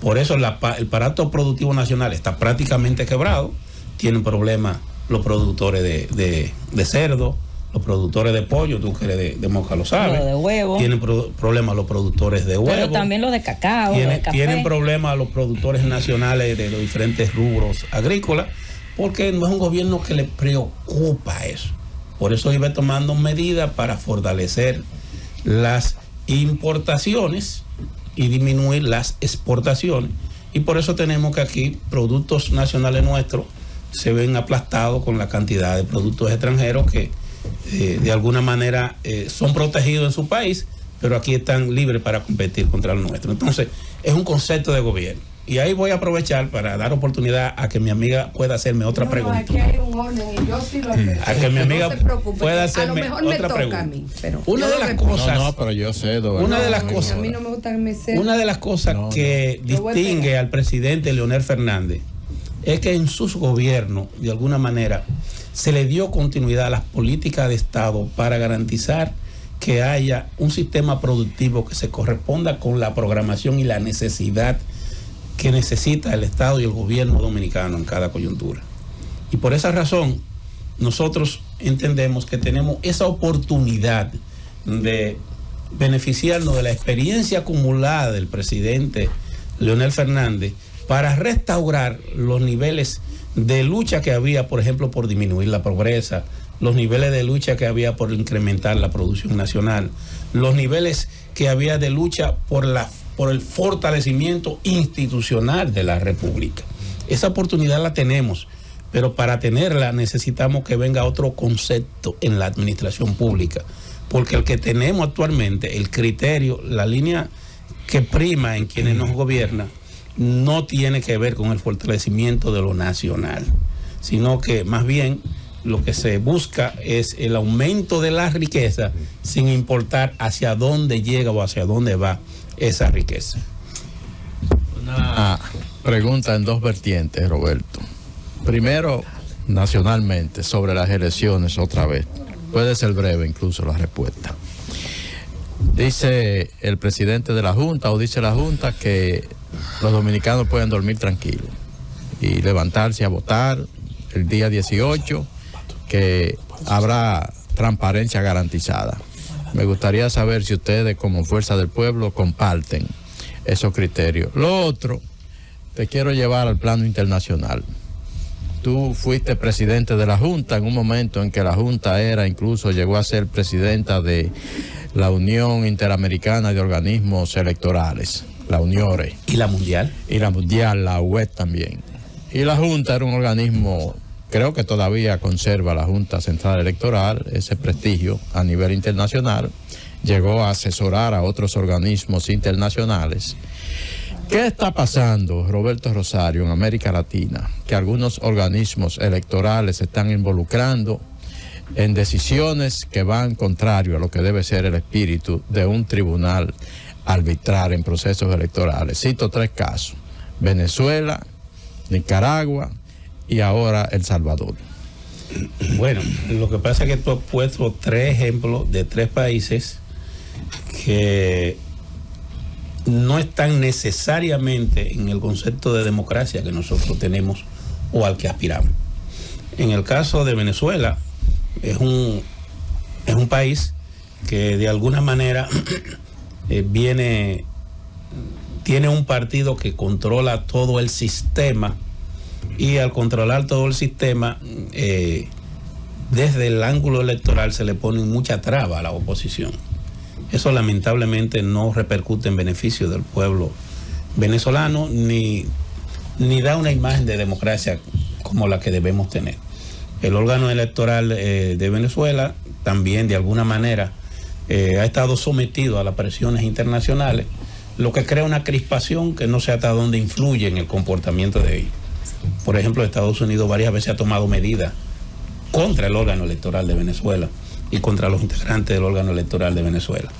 Speaker 2: Por eso el aparato productivo nacional está prácticamente quebrado. Tienen problemas los productores de cerdo, los productores de pollo, tú que eres de Moca lo sabes.
Speaker 9: Los de huevo.
Speaker 2: Tienen problemas los productores de huevo.
Speaker 9: Pero también los de cacao, de café.
Speaker 2: Tienen problemas los productores nacionales de los diferentes rubros agrícolas, porque no es un gobierno que le preocupa eso. Por eso iba tomando medidas para fortalecer las importaciones y disminuir las exportaciones. Y por eso tenemos que aquí productos nacionales nuestros se ven aplastados con la cantidad de productos extranjeros que de alguna manera son protegidos en su país, pero aquí están libres para competir contra el nuestro. Entonces, es un concepto de gobierno. Y ahí voy a aprovechar para dar oportunidad a que mi amiga pueda hacerme otra pregunta.
Speaker 4: Aquí hay un orden y yo sí lo acepto.
Speaker 2: A que mi amiga pueda
Speaker 4: a
Speaker 2: hacerme
Speaker 4: lo mejor
Speaker 2: otra
Speaker 4: me
Speaker 2: pregunta.
Speaker 4: toca a mí, pero
Speaker 2: Una de las cosas.
Speaker 3: No, pero yo sé.
Speaker 2: Una de las cosas.
Speaker 4: A mí no me gusta que me sepa.
Speaker 2: Una de las cosas que distingue al presidente Leonel Fernández es que en sus gobiernos, de alguna manera, se le dio continuidad a las políticas de Estado para garantizar que haya un sistema productivo que se corresponda con la programación y la necesidad que necesita el Estado y el gobierno dominicano en cada coyuntura. Y por esa razón, nosotros entendemos que tenemos esa oportunidad de beneficiarnos de la experiencia acumulada del presidente Leonel Fernández para restaurar los niveles de lucha que había, por ejemplo, por disminuir la pobreza, los niveles de lucha que había por incrementar la producción nacional, los niveles que había de lucha por el fortalecimiento institucional de la República. Esa oportunidad la tenemos, pero para tenerla necesitamos que venga otro concepto en la administración pública, porque el que tenemos actualmente, el criterio, la línea que prima en quienes nos gobiernan, no tiene que ver con el fortalecimiento de lo nacional, sino que más bien lo que se busca es el aumento de la riqueza sin importar hacia dónde llega o hacia dónde va esa riqueza.
Speaker 3: Una pregunta en dos vertientes, Roberto. Primero, nacionalmente, sobre las elecciones otra vez. Puede ser breve incluso la respuesta. Dice el presidente de la Junta, o dice la Junta, que los dominicanos pueden dormir tranquilos y levantarse a votar el día 18, que habrá transparencia garantizada. Me gustaría saber si ustedes como Fuerza del Pueblo comparten esos criterios. Lo otro, te quiero llevar al plano internacional. Tú fuiste presidente de la Junta en un momento en que la Junta incluso llegó a ser presidenta de la Unión Interamericana de Organismos Electorales, la UNIORE.
Speaker 2: ¿Y la Mundial?
Speaker 3: Y la Mundial, la UED también. Y la Junta era un organismo, creo que todavía conserva la Junta Central Electoral, ese prestigio a nivel internacional. Llegó a asesorar a otros organismos internacionales. ¿Qué está pasando, Roberto Rosario, en América Latina? Que algunos organismos electorales se están involucrando en decisiones que van contrario a lo que debe ser el espíritu de un tribunal arbitral en procesos electorales. Cito 3 casos: Venezuela, Nicaragua y ahora El Salvador.
Speaker 2: Bueno, lo que pasa es que tú has puesto 3 ejemplos de 3 países que no están necesariamente en el concepto de democracia que nosotros tenemos o al que aspiramos. En el caso de Venezuela, es un país que de alguna manera tiene un partido que controla todo el sistema, y al controlar todo el sistema, desde el ángulo electoral se le pone mucha traba a la oposición. Eso lamentablemente no repercute en beneficio del pueblo venezolano, ni da una imagen de democracia como la que debemos tener. El órgano electoral de Venezuela también de alguna manera ha estado sometido a las presiones internacionales, lo que crea una crispación que no sé hasta dónde influye en el comportamiento de ellos. Por ejemplo, Estados Unidos varias veces ha tomado medidas contra el órgano electoral de Venezuela y contra los integrantes del órgano electoral de Venezuela.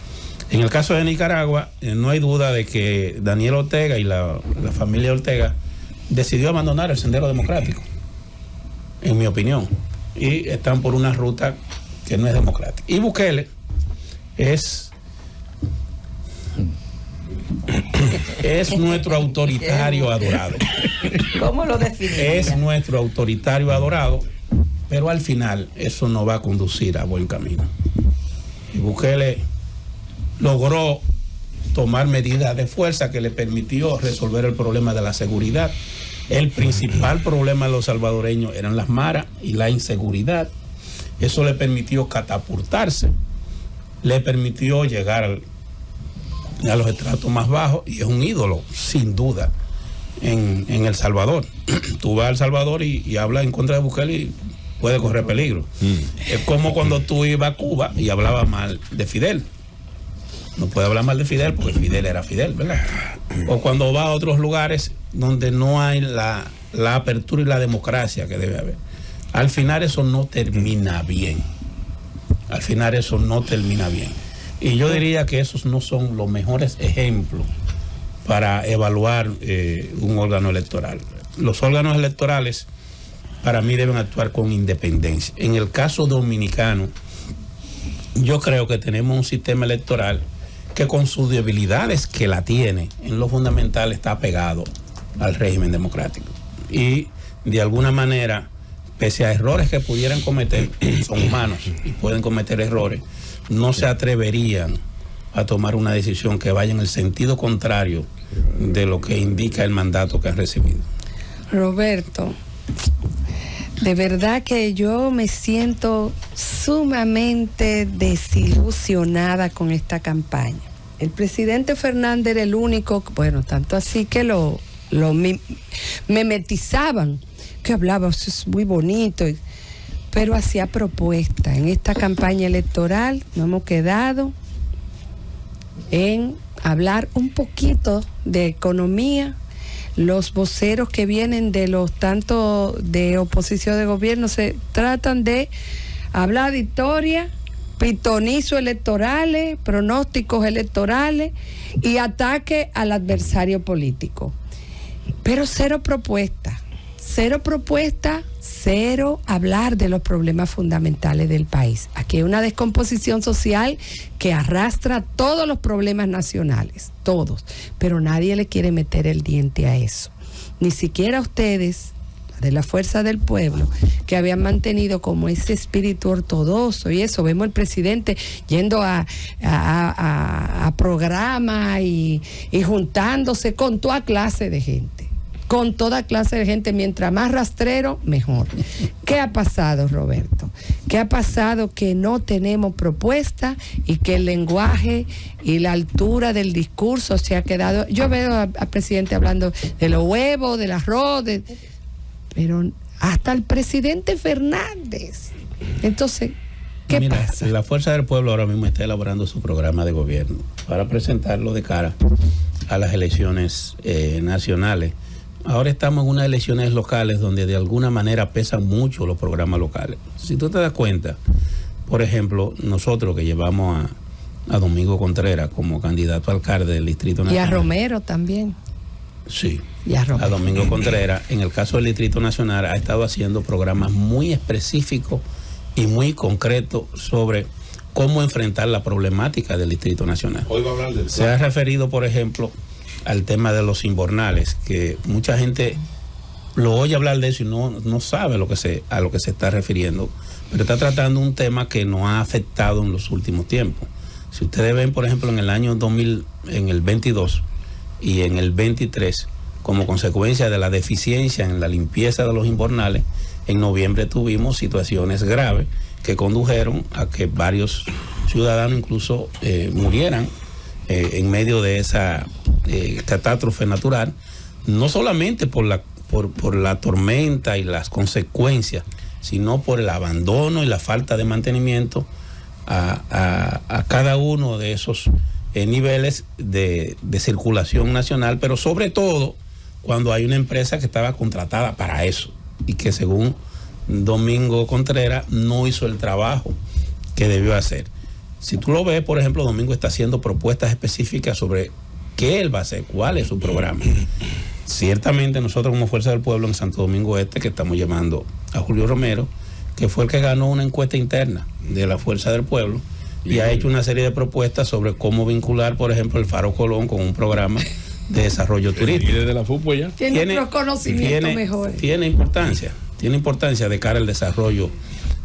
Speaker 2: En el caso de Nicaragua, no hay duda de que Daniel Ortega y la familia Ortega decidió abandonar el sendero democrático, en mi opinión, y están por una ruta que no es democrática. Y Bukele es nuestro autoritario adorado.
Speaker 9: ¿Cómo lo definiría?
Speaker 2: Es nuestro autoritario adorado, pero al final eso no va a conducir a buen camino. Y Bukele logró tomar medidas de fuerza que le permitió resolver el problema de la seguridad. El principal problema de los salvadoreños eran las maras y la inseguridad. Eso le permitió catapultarse, le permitió llegar a los estratos más bajos, y es un ídolo, sin duda, en El Salvador. Tú vas a El Salvador y hablas en contra de Bukele y puede correr peligro. Es como cuando tú ibas a Cuba y hablabas mal de Fidel. No puede hablar mal de Fidel porque Fidel era Fidel, ¿verdad? O cuando va a otros lugares donde no hay la apertura y la democracia que debe haber. Al final eso no termina bien. Al final eso no termina bien. Y yo diría que esos no son los mejores ejemplos para evaluar un órgano electoral. Los órganos electorales para mí deben actuar con independencia. En el caso dominicano, yo creo que tenemos un sistema electoral que con sus debilidades que la tiene, en lo fundamental está pegado al régimen democrático. Y de alguna manera, pese a errores que pudieran cometer, son humanos y pueden cometer errores, no se atreverían a tomar una decisión que vaya en el sentido contrario de lo que indica el mandato que han recibido.
Speaker 4: Roberto, de verdad que yo me siento sumamente desilusionada con esta campaña. El presidente Fernández era el único, bueno, tanto así que lo memetizaban, que hablaba, eso es muy bonito, pero hacía propuestas. En esta campaña electoral nos hemos quedado en hablar un poquito de economía. Los voceros que vienen de los tanto de oposición de gobierno se tratan de hablar de historia, pitonizos electorales, pronósticos electorales y ataque al adversario político. Pero cero propuesta, cero hablar de los problemas fundamentales del país. Aquí hay una descomposición social que arrastra todos los problemas nacionales, todos, pero nadie le quiere meter el diente a eso. Ni siquiera ustedes, de la Fuerza del Pueblo, que habían mantenido como ese espíritu ortodoxo y eso. Vemos el presidente yendo a programas y juntándose con toda clase de gente. Con toda clase de gente, mientras más rastrero, mejor. ¿Qué ha pasado, Roberto? ¿Qué ha pasado? Que no tenemos propuesta y que el lenguaje y la altura del discurso se ha quedado. Yo veo al presidente hablando de los huevos, del arroz, pero hasta el presidente Fernández. Entonces, ¿qué pasa?
Speaker 2: La Fuerza del Pueblo ahora mismo está elaborando su programa de gobierno para presentarlo de cara a las elecciones nacionales. Ahora estamos en unas elecciones locales donde de alguna manera pesan mucho los programas locales. Si tú te das cuenta, por ejemplo, nosotros que llevamos a Domingo Contreras como candidato a alcalde del Distrito Nacional.
Speaker 4: Y a Romero también.
Speaker 2: Sí, a Domingo Contreras, en el caso del Distrito Nacional, ha estado haciendo programas muy específicos y muy concretos sobre cómo enfrentar la problemática del Distrito Nacional.
Speaker 6: Hoy va a hablar del
Speaker 2: Se ha referido, por ejemplo, al tema de los inbornales, que mucha gente lo oye hablar de eso y no sabe a lo que se está refiriendo, pero está tratando un tema que nos ha afectado en los últimos tiempos. Si ustedes ven, por ejemplo, en el año 2000, en el 22 y en el 23, como consecuencia de la deficiencia en la limpieza de los inbornales, en noviembre tuvimos situaciones graves que condujeron a que varios ciudadanos incluso murieran en medio de esa catástrofe natural, no solamente por la tormenta y las consecuencias, sino por el abandono y la falta de mantenimiento a cada uno de esos niveles de circulación nacional, pero sobre todo cuando hay una empresa que estaba contratada para eso y que, según Domingo Contreras, no hizo el trabajo que debió hacer. Si tú lo ves, por ejemplo, Domingo está haciendo propuestas específicas sobre qué él va a hacer, cuál es su programa. Ciertamente nosotros, como Fuerza del Pueblo en Santo Domingo Este, que estamos llamando a Julio Romero, que fue el que ganó una encuesta interna de la Fuerza del Pueblo, y ha hecho una serie de propuestas sobre cómo vincular, por ejemplo, el Faro Colón con un programa de desarrollo turístico.
Speaker 5: Y desde la fútbol ya
Speaker 4: tiene otros conocimientos mejores.
Speaker 2: Tiene importancia de cara al desarrollo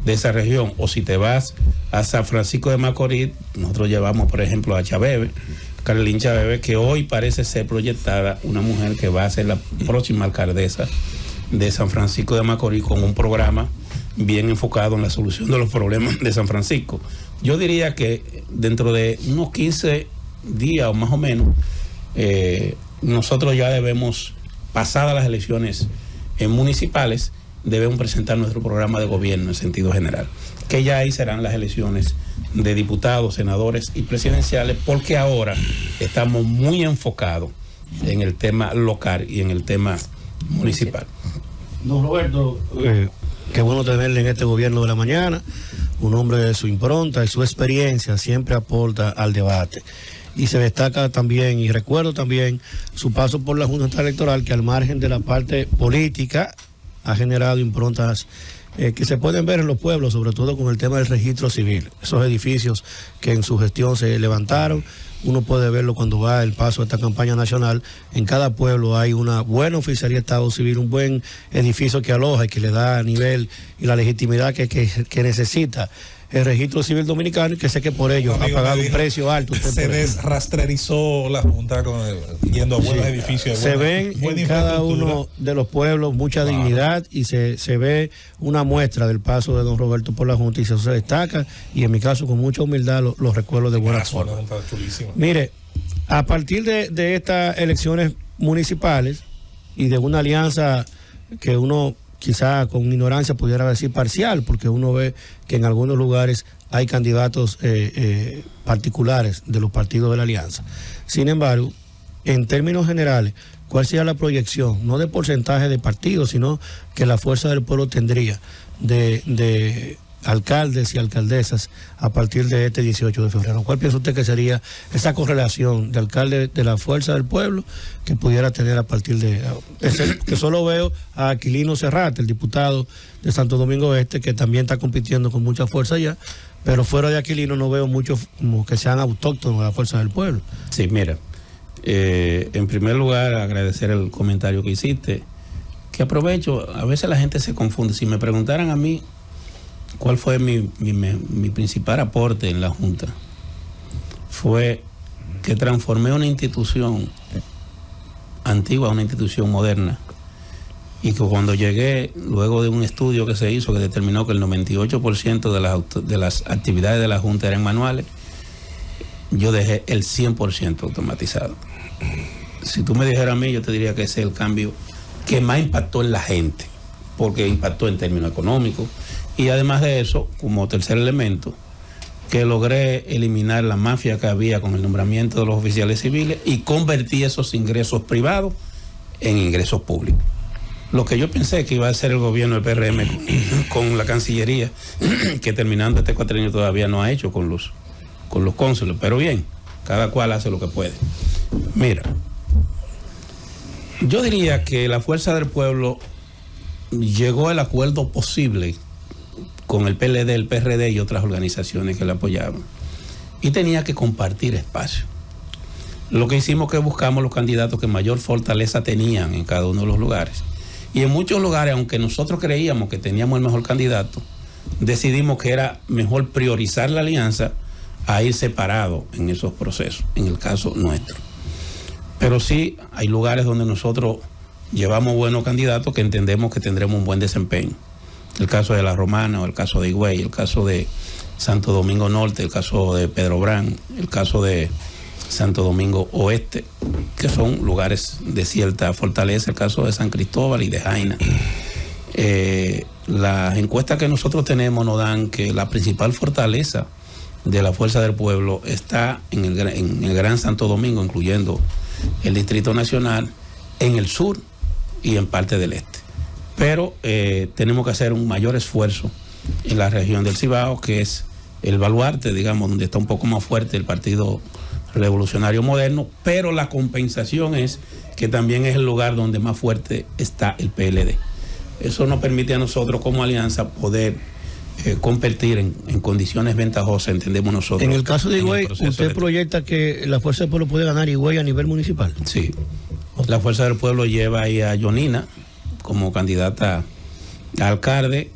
Speaker 2: de esa región. O si te vas a San Francisco de Macorís, nosotros llevamos, por ejemplo, a Chabebe, Carolín Chabebe, que hoy parece ser proyectada una mujer que va a ser la próxima alcaldesa de San Francisco de Macorís, con un programa bien enfocado en la solución de los problemas de San Francisco. Yo diría que dentro de unos 15 días o más o menos, nosotros ya debemos, pasadas las elecciones municipales, debemos presentar nuestro programa de gobierno en sentido general, que ya ahí serán las elecciones de diputados, senadores y presidenciales, porque ahora estamos muy enfocados en el tema local y en el tema municipal.
Speaker 10: Don Roberto, qué bueno tenerle en este gobierno de la mañana, un hombre de su impronta y su experiencia siempre aporta al debate. Y se destaca también, y recuerdo también, su paso por la Junta Central Electoral, que al margen de la parte política ha generado improntas que se pueden ver en los pueblos, sobre todo con el tema del registro civil. Esos edificios que en su gestión se levantaron, uno puede verlo cuando va el paso de esta campaña nacional. En cada pueblo hay una buena oficialía de Estado Civil, un buen edificio que aloja y que le da nivel y la legitimidad que necesita el registro civil dominicano, y que sé que por ello ha pagado un precio alto.
Speaker 1: Se desrastrerizó la Junta yendo a buenos edificios.
Speaker 10: Se ven en cada uno de los pueblos mucha dignidad, y se ve una muestra del paso de don Roberto por la Junta, y eso se destaca, y en mi caso con mucha humildad lo recuerdo de buena forma. Mire, a partir de estas elecciones municipales y de una alianza que uno quizá con ignorancia pudiera decir parcial, porque uno ve que en algunos lugares hay candidatos particulares de los partidos de la alianza. Sin embargo, en términos generales, ¿cuál sería la proyección? No de porcentaje de partidos, sino que la Fuerza del Pueblo tendría de alcaldes y alcaldesas a partir de este 18 de febrero. ¿Cuál piensa usted que sería esa correlación de alcalde de la Fuerza del Pueblo que pudiera tener a partir de que solo veo a Aquilino Serrate, el diputado de Santo Domingo Este, que también está compitiendo con mucha fuerza allá, pero fuera de Aquilino no veo muchos como que sean autóctonos de la Fuerza del Pueblo?
Speaker 2: Sí, mira, en primer lugar agradecer el comentario que hiciste, que aprovecho, a veces la gente se confunde. Si me preguntaran a mí ¿cuál fue mi principal aporte en la Junta? Fue que transformé una institución antigua a una institución moderna, y que cuando llegué, luego de un estudio que se hizo que determinó que el 98% de las actividades de la Junta eran manuales, yo dejé el 100% automatizado. Si tú me dijeras a mí, yo te diría que ese es el cambio que más impactó en la gente, porque impactó en términos económicos. Y además de eso, como tercer elemento, que logré eliminar la mafia que había con el nombramiento de los oficiales civiles y convertí esos ingresos privados en ingresos públicos. Lo que yo pensé que iba a hacer el gobierno del PRM con la Cancillería, que terminando este cuatrienio todavía no ha hecho con los cónsules, pero bien, cada cual hace lo que puede. Mira, yo diría que la Fuerza del Pueblo llegó al acuerdo posible con el PLD, el PRD y otras organizaciones que le apoyaban. Y tenía que compartir espacio. Lo que hicimos es que buscamos los candidatos que mayor fortaleza tenían en cada uno de los lugares. Y en muchos lugares, aunque nosotros creíamos que teníamos el mejor candidato, decidimos que era mejor priorizar la alianza a ir separado en esos procesos, en el caso nuestro. Pero sí hay lugares donde nosotros llevamos buenos candidatos que entendemos que tendremos un buen desempeño. El caso de La Romana, o el caso de Higüey, el caso de Santo Domingo Norte, el caso de Pedro Brán, el caso de Santo Domingo Oeste, que son lugares de cierta fortaleza, el caso de San Cristóbal y de Jaina. Las encuestas que nosotros tenemos nos dan que la principal fortaleza de la Fuerza del Pueblo está en el Gran Santo Domingo, incluyendo el Distrito Nacional, en el sur y en parte del este. Pero tenemos que hacer un mayor esfuerzo en la región del Cibao, que es el baluarte, digamos, donde está un poco más fuerte el Partido Revolucionario Moderno, pero la compensación es que también es el lugar donde más fuerte está el PLD. Eso nos permite a nosotros como alianza poder competir en condiciones ventajosas, entendemos nosotros.
Speaker 10: En el caso de Higüey, ¿usted proyecta que la Fuerza del Pueblo puede ganar Higüey a nivel municipal?
Speaker 2: Sí. La Fuerza del Pueblo lleva ahí a Yonina como candidata a alcalde,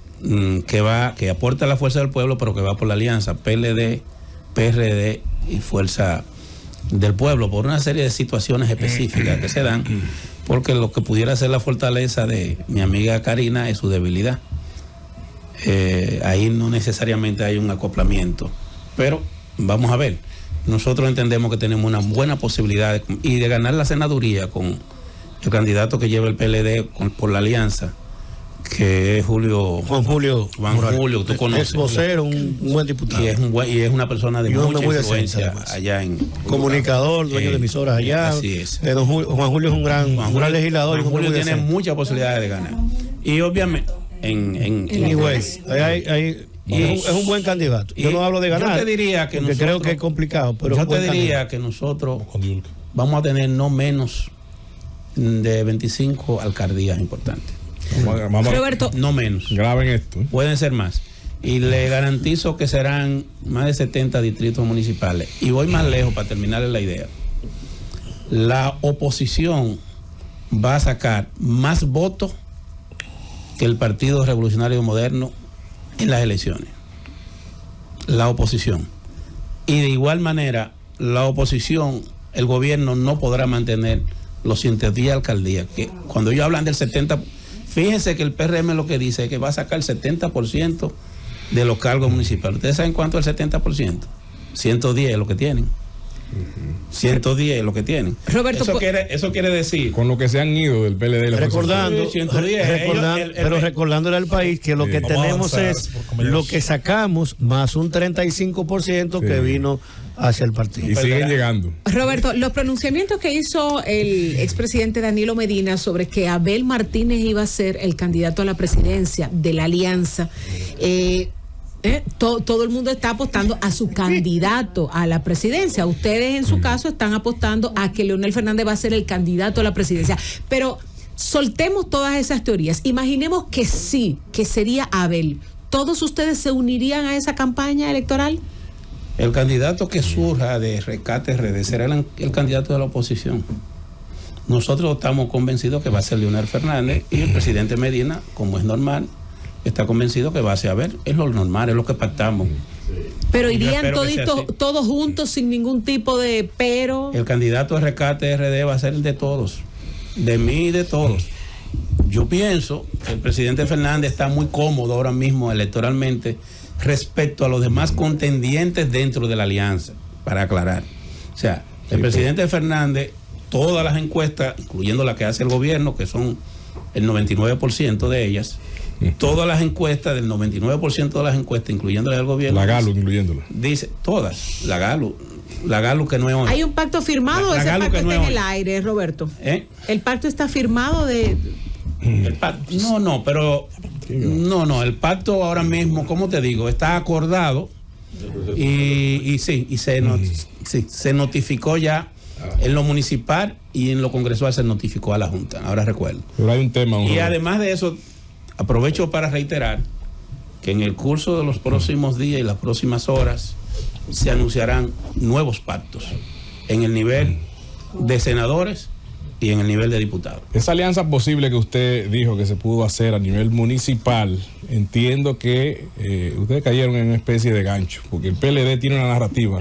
Speaker 2: que aporta a la Fuerza del Pueblo, pero que va por la alianza PLD, PRD y Fuerza del Pueblo, por una serie de situaciones específicas que se dan, porque lo que pudiera ser la fortaleza de mi amiga Karina es su debilidad. Ahí no necesariamente hay un acoplamiento, pero vamos a ver. Nosotros entendemos que tenemos una buena posibilidad de ganar la senaduría con el candidato que lleva el PLD por la alianza, que es Juan Julio, tú conoces.
Speaker 10: Es vocero, un buen diputado.
Speaker 2: Y es una persona de mucha influencia allá en...
Speaker 10: Comunicador, dueño de emisoras allá.
Speaker 2: Así es.
Speaker 10: Juan Julio es un gran legislador.
Speaker 2: Juan Julio tiene muchas posibilidades de ganar. Y obviamente en
Speaker 10: Higüey, es un buen candidato. Yo no hablo de ganar.
Speaker 2: Yo te diría que nosotros,
Speaker 10: creo que es complicado, pero
Speaker 2: yo te diría que nosotros vamos a tener no menos de 25 alcaldías importantes.
Speaker 7: Roberto,
Speaker 2: no menos.
Speaker 5: Graben esto.
Speaker 2: Pueden ser más. Y le garantizo que serán más de 70 distritos municipales. Y voy más lejos para terminar la idea. La oposición va a sacar más votos que el Partido Revolucionario Moderno en las elecciones. La oposición. Y de igual manera, la oposición, el gobierno no podrá mantener los 110 alcaldías. Que cuando ellos hablan del 70%, fíjense que el PRM lo que dice es que va a sacar el 70% de los cargos municipales. ¿Ustedes saben cuánto es el 70%? 110 es lo que tienen. 110 es lo que tienen.
Speaker 7: Roberto,
Speaker 5: eso quiere decir, con lo que se han ido del PLD,
Speaker 10: recordándole al país que lo que tenemos es lo que sacamos más un 35% que vino hacia el partido.
Speaker 5: Y siguen llegando.
Speaker 7: Roberto, los pronunciamientos que hizo el expresidente Danilo Medina sobre que Abel Martínez iba a ser el candidato a la presidencia de la alianza, todo el mundo está apostando a su candidato a la presidencia. Ustedes en su caso están apostando a que Leonel Fernández va a ser el candidato a la presidencia. Pero soltemos todas esas teorías. Imaginemos que sí, que sería Abel. ¿Todos ustedes se unirían a esa campaña electoral?
Speaker 2: El candidato que surja de Rescate RD será el candidato de la oposición. Nosotros estamos convencidos que va a ser Leonel Fernández, y el presidente Medina, como es normal, está convencido que va a ser Abel. Es lo normal, es lo que pactamos.
Speaker 7: Pero irían todos juntos sin ningún tipo de pero.
Speaker 2: El candidato de Rescate RD va a ser el de todos, de mí y de todos. Yo pienso que el presidente Fernández está muy cómodo ahora mismo electoralmente respecto a los demás contendientes dentro de la alianza, para aclarar. O sea, el presidente Fernández, todas las encuestas, incluyendo la que hace el gobierno, que son el 99% de ellas, todas las encuestas, del 99% de las encuestas, incluyendo la del gobierno.
Speaker 5: La Galo, incluyéndola.
Speaker 2: Dice, todas, la Galo que no es hoy.
Speaker 7: ¿Hay un pacto firmado? Ese pacto está en el aire, Roberto. ¿El pacto está firmado de...?
Speaker 2: El pacto, no, el pacto ahora mismo, como te digo, está acordado y se notificó ya en lo municipal, y en lo congresual se notificó a la Junta, ahora recuerdo.
Speaker 5: Pero hay un tema.
Speaker 2: Y además de eso, aprovecho para reiterar que en el curso de los próximos días y las próximas horas se anunciarán nuevos pactos en el nivel de senadores y en el nivel de diputados.
Speaker 5: Esa alianza posible que usted dijo que se pudo hacer a nivel municipal, entiendo que ustedes cayeron en una especie de gancho, porque el PLD tiene una narrativa.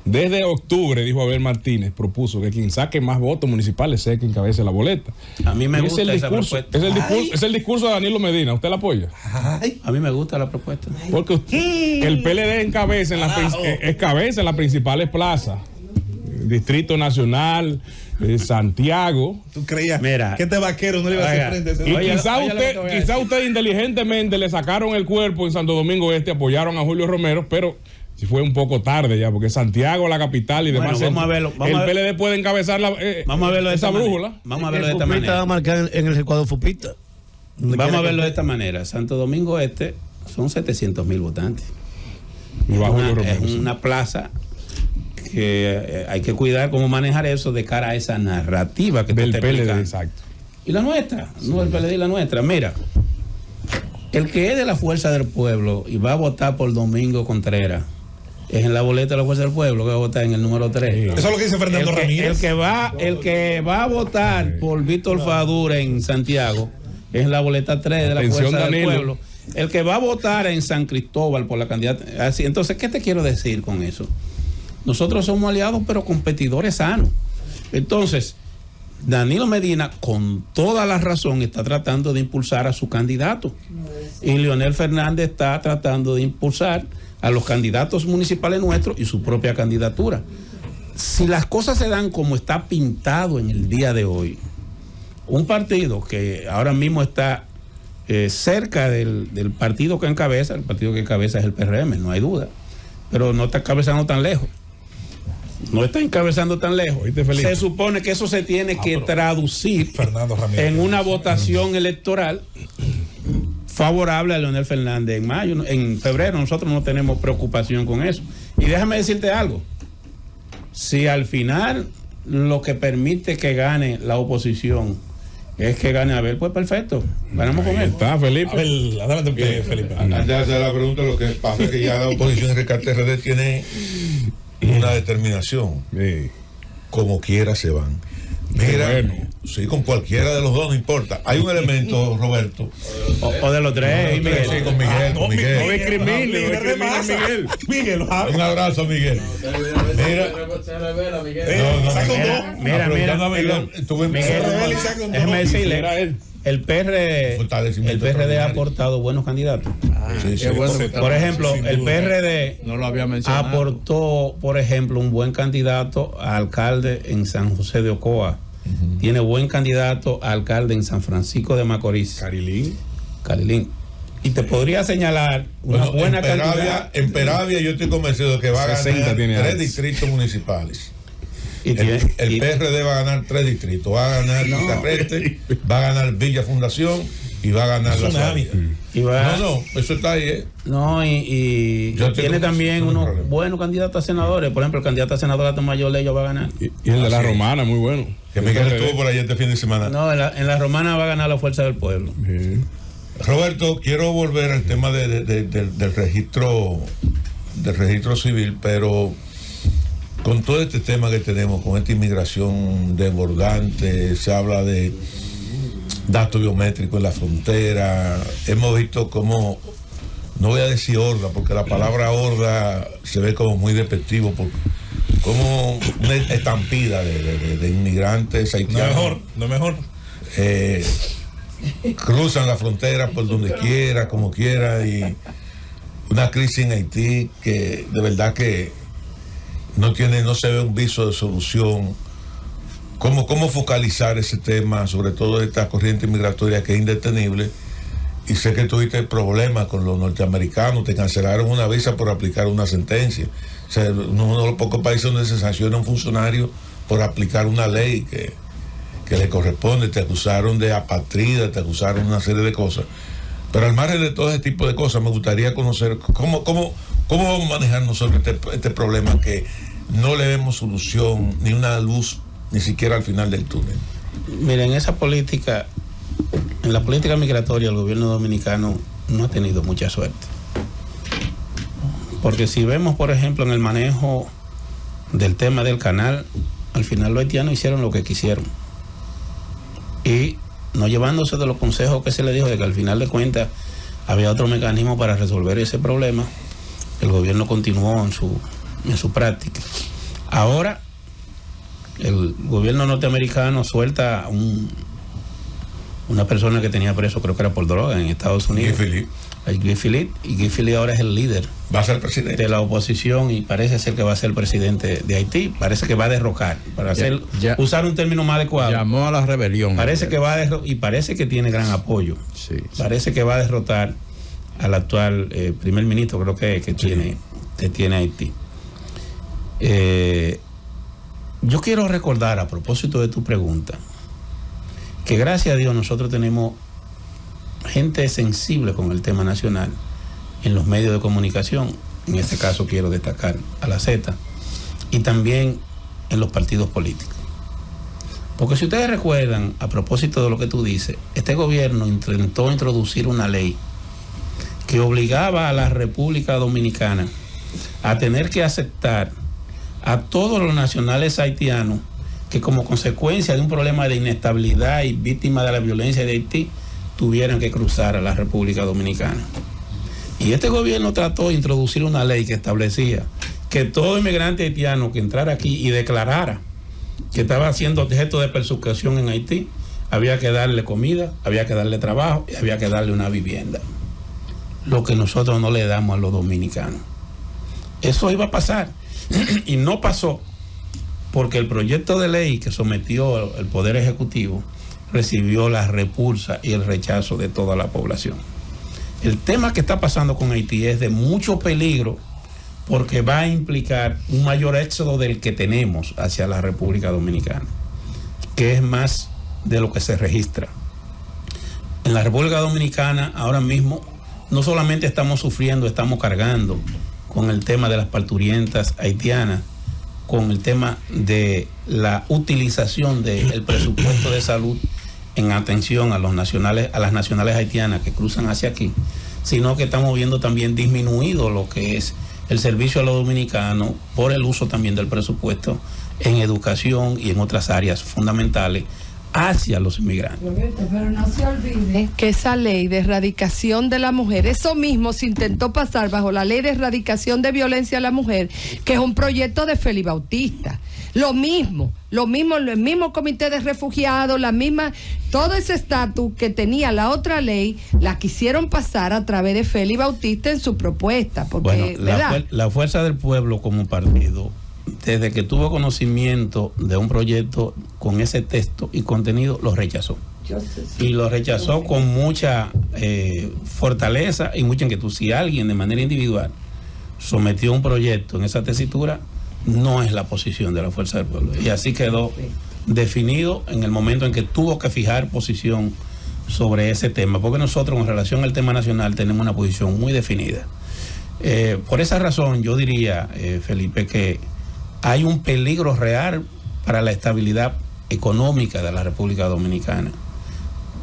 Speaker 5: Desde octubre, dijo Abel Martínez, propuso que quien saque más votos municipales sea quien encabece la boleta.
Speaker 2: A mí me gusta esa propuesta.
Speaker 5: Es el discurso de Danilo Medina. ¿Usted la apoya?
Speaker 2: A mí me gusta la propuesta.
Speaker 5: Porque el PLD encabeza en las principales plazas. Distrito Nacional, Santiago.
Speaker 1: ¿Tú creías
Speaker 5: Mira,
Speaker 1: que este vaquero no le iba a hacer frente a ese?
Speaker 5: Y quizá usted inteligentemente le sacaron el cuerpo en Santo Domingo Este, apoyaron a Julio Romero, pero si fue un poco tarde ya, porque Santiago, la capital y demás.
Speaker 2: Vamos a verlo.
Speaker 5: El PLD puede encabezar
Speaker 2: vamos a verlo de
Speaker 5: esa brújula.
Speaker 2: Vamos a verlo de esta manera.
Speaker 10: Va a marcar en el recuadro Fupita.
Speaker 2: Vamos a verlo de esta manera. Santo Domingo Este son 700,000 votantes. Es una plaza que hay que cuidar cómo manejar eso de cara a esa narrativa que
Speaker 5: del
Speaker 2: te
Speaker 5: PLD, exacto.
Speaker 2: Y la nuestra, no el PLD y la nuestra. Mira, el que es de la Fuerza del Pueblo y va a votar por Domingo Contreras, es en la boleta de la Fuerza del Pueblo que va a votar en el número 3.
Speaker 1: Eso es lo que dice Fernando Ramírez.
Speaker 2: El que va a votar por Víctor Fadura en Santiago es en la boleta 3 de la Fuerza del Pueblo. El que va a votar en San Cristóbal por la candidata. Así, entonces, ¿qué te quiero decir con eso? Nosotros somos aliados, pero competidores sanos. Entonces, Danilo Medina, con toda la razón, está tratando de impulsar a su candidato. Y Leonel Fernández está tratando de impulsar a los candidatos municipales nuestros y su propia candidatura. Si las cosas se dan como está pintado en el día de hoy, un partido que ahora mismo está cerca del partido que encabeza, el partido que encabeza es el PRM, no hay duda, pero no está encabezando tan lejos. No está encabezando tan lejos. Se supone que eso se tiene que traducir en una votación electoral favorable a Leonel Fernández en mayo. En febrero nosotros no tenemos preocupación con eso. Y déjame decirte algo. Si al final lo que permite que gane la oposición es que gane Abel, pues perfecto. Ganamos con él.
Speaker 5: Está, Felipe.
Speaker 1: Adelante, Felipe.
Speaker 8: Antes de hacer la pregunta, lo que pasa es que ya la oposición en Rescate RD tiene una determinación. Como quiera se van. Mira, sí, con cualquiera de los dos, no importa. Hay un elemento, Roberto.
Speaker 2: O de los tres,
Speaker 8: y Miguel. Sí, con Miguel.
Speaker 5: No discrimine,
Speaker 1: Miguel.
Speaker 8: Un abrazo, Miguel.
Speaker 2: Mira, déjeme decirle, el PRD ha aportado buenos candidatos. Por ejemplo, el PRD
Speaker 3: no lo había mencionado.
Speaker 2: Aportó, por ejemplo, un buen candidato a alcalde en San José de Ocoa. Tiene buen candidato a alcalde en San Francisco de Macorís. Carilín. Y te podría señalar una buena cantidad.
Speaker 8: En Peravia yo estoy convencido de que va a ganar 3 distritos municipales. El PRD va a ganar 3 distritos. Va a ganar Carrete, va a ganar Villa Fundación y va a ganar la Suárez. Eso está ahí.
Speaker 2: Y tiene también unos buenos candidatos a senadores. Por ejemplo, el candidato a senador de Mayor Ley va a ganar.
Speaker 5: Y el de la Romana, muy bueno.
Speaker 8: Que Miguel estuvo por allá este fin de semana.
Speaker 2: No, en la Romana va a ganar la Fuerza del Pueblo.
Speaker 8: Roberto, quiero volver al tema del registro civil, pero con todo este tema que tenemos, con esta inmigración desbordante, se habla de datos biométricos en la frontera, hemos visto cómo, no voy a decir horda, porque la palabra horda se ve como muy despectivo, como una estampida de inmigrantes haitianos.
Speaker 1: No es mejor.
Speaker 8: Cruzan la frontera por donde quiera, como quiera, y una crisis en Haití que de verdad que no se ve un viso de solución. ¿Cómo focalizar ese tema, sobre todo esta corriente migratoria que es indetenible? Y sé que tuviste problemas con los norteamericanos, te cancelaron una visa por aplicar una sentencia. O sea, uno de los pocos países donde se sanciona a un funcionario por aplicar una ley que le corresponde. Te acusaron de apatrida, te acusaron de una serie de cosas. Pero al margen de todo ese tipo de cosas, me gustaría conocer cómo vamos a manejar nosotros este problema que no le vemos solución, ni una luz, ni siquiera al final del túnel.
Speaker 2: Miren, en la política migratoria, el gobierno dominicano no ha tenido mucha suerte. Porque si vemos, por ejemplo, en el manejo del tema del canal, al final los haitianos hicieron lo que quisieron. Y no llevándose de los consejos que se le dijo de que al final de cuentas había otro mecanismo para resolver ese problema, el gobierno continuó en su práctica. Ahora, el gobierno norteamericano suelta una persona que tenía preso, creo que era por droga, en Estados Unidos. Guy Philippe, y Guy Philippe ahora es el líder.
Speaker 8: Va a ser presidente
Speaker 2: de la oposición y parece ser que va a ser el presidente de Haití. Parece que va a derrocar, para usar un término más adecuado.
Speaker 3: Llamó a la rebelión.
Speaker 2: Parece que va a y parece que tiene gran apoyo.
Speaker 3: Sí.
Speaker 2: Parece que va a derrotar al actual primer ministro, creo que tiene Haití. Yo quiero recordar, a propósito de tu pregunta, que gracias a Dios nosotros tenemos gente sensible con el tema nacional en los medios de comunicación. En este caso quiero destacar a la Z, y también en los partidos políticos. Porque si ustedes recuerdan, a propósito de lo que tú dices, este gobierno intentó introducir una ley que obligaba a la República Dominicana a tener que aceptar a todos los nacionales haitianos que, como consecuencia de un problema de inestabilidad y víctima de la violencia de Haití, tuvieran que cruzar a la República Dominicana. Y este gobierno trató de introducir una ley que establecía que todo inmigrante haitiano que entrara aquí y declarara que estaba siendo objeto de persecución en Haití, había que darle comida, había que darle trabajo y había que darle una vivienda. Lo que nosotros no le damos a los dominicanos. Eso iba a pasar y no pasó, porque el proyecto de ley que sometió el Poder Ejecutivo recibió la repulsa y el rechazo de toda la población. El tema que está pasando con Haití es de mucho peligro, porque va a implicar un mayor éxodo del que tenemos hacia la República Dominicana, que es más de lo que se registra. En la República Dominicana ahora mismo no solamente estamos sufriendo, estamos cargando con el tema de las parturientas haitianas, con el tema de la utilización del presupuesto de salud en atención a los nacionales, a las nacionales haitianas que cruzan hacia aquí, sino que estamos viendo también disminuido lo que es el servicio a los dominicanos por el uso también del presupuesto en educación y en otras áreas fundamentales hacia los inmigrantes.
Speaker 4: Pero no se olvide que esa ley de erradicación de la mujer, eso mismo se intentó pasar bajo la ley de erradicación de violencia a la mujer, que es un proyecto de Félix Bautista. Lo mismo, el mismo comité de refugiados, todo ese estatus que tenía la otra ley, la quisieron pasar a través de Félix Bautista en su propuesta. Porque,
Speaker 2: bueno, la Fuerza del Pueblo como partido, desde que tuvo conocimiento de un proyecto con ese texto y contenido, lo rechazó. Y lo rechazó con mucha fortaleza y mucha inquietud. Si alguien de manera individual sometió un proyecto en esa tesitura, no es la posición de la Fuerza del Pueblo. Y así quedó definido en el momento en que tuvo que fijar posición sobre ese tema, porque nosotros en relación al tema nacional tenemos una posición muy definida. Por esa razón yo diría, Felipe, que hay un peligro real para la estabilidad económica de la República Dominicana,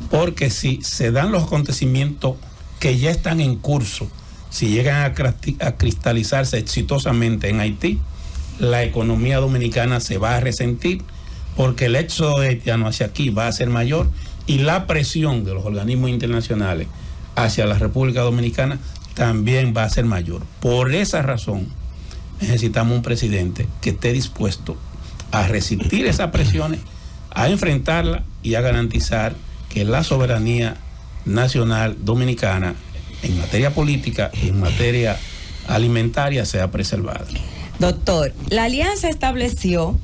Speaker 2: porque si se dan los acontecimientos que ya están en curso, si llegan a cristalizarse exitosamente en Haití, la economía dominicana se va a resentir, porque el éxodo de haitianos hacia aquí va a ser mayor y la presión de los organismos internacionales hacia la República Dominicana también va a ser mayor. Por esa razón necesitamos un presidente que esté dispuesto a resistir esas presiones, a enfrentarla y a garantizar que la soberanía nacional dominicana en materia política y en materia alimentaria sea preservada.
Speaker 9: Doctor, la alianza estableció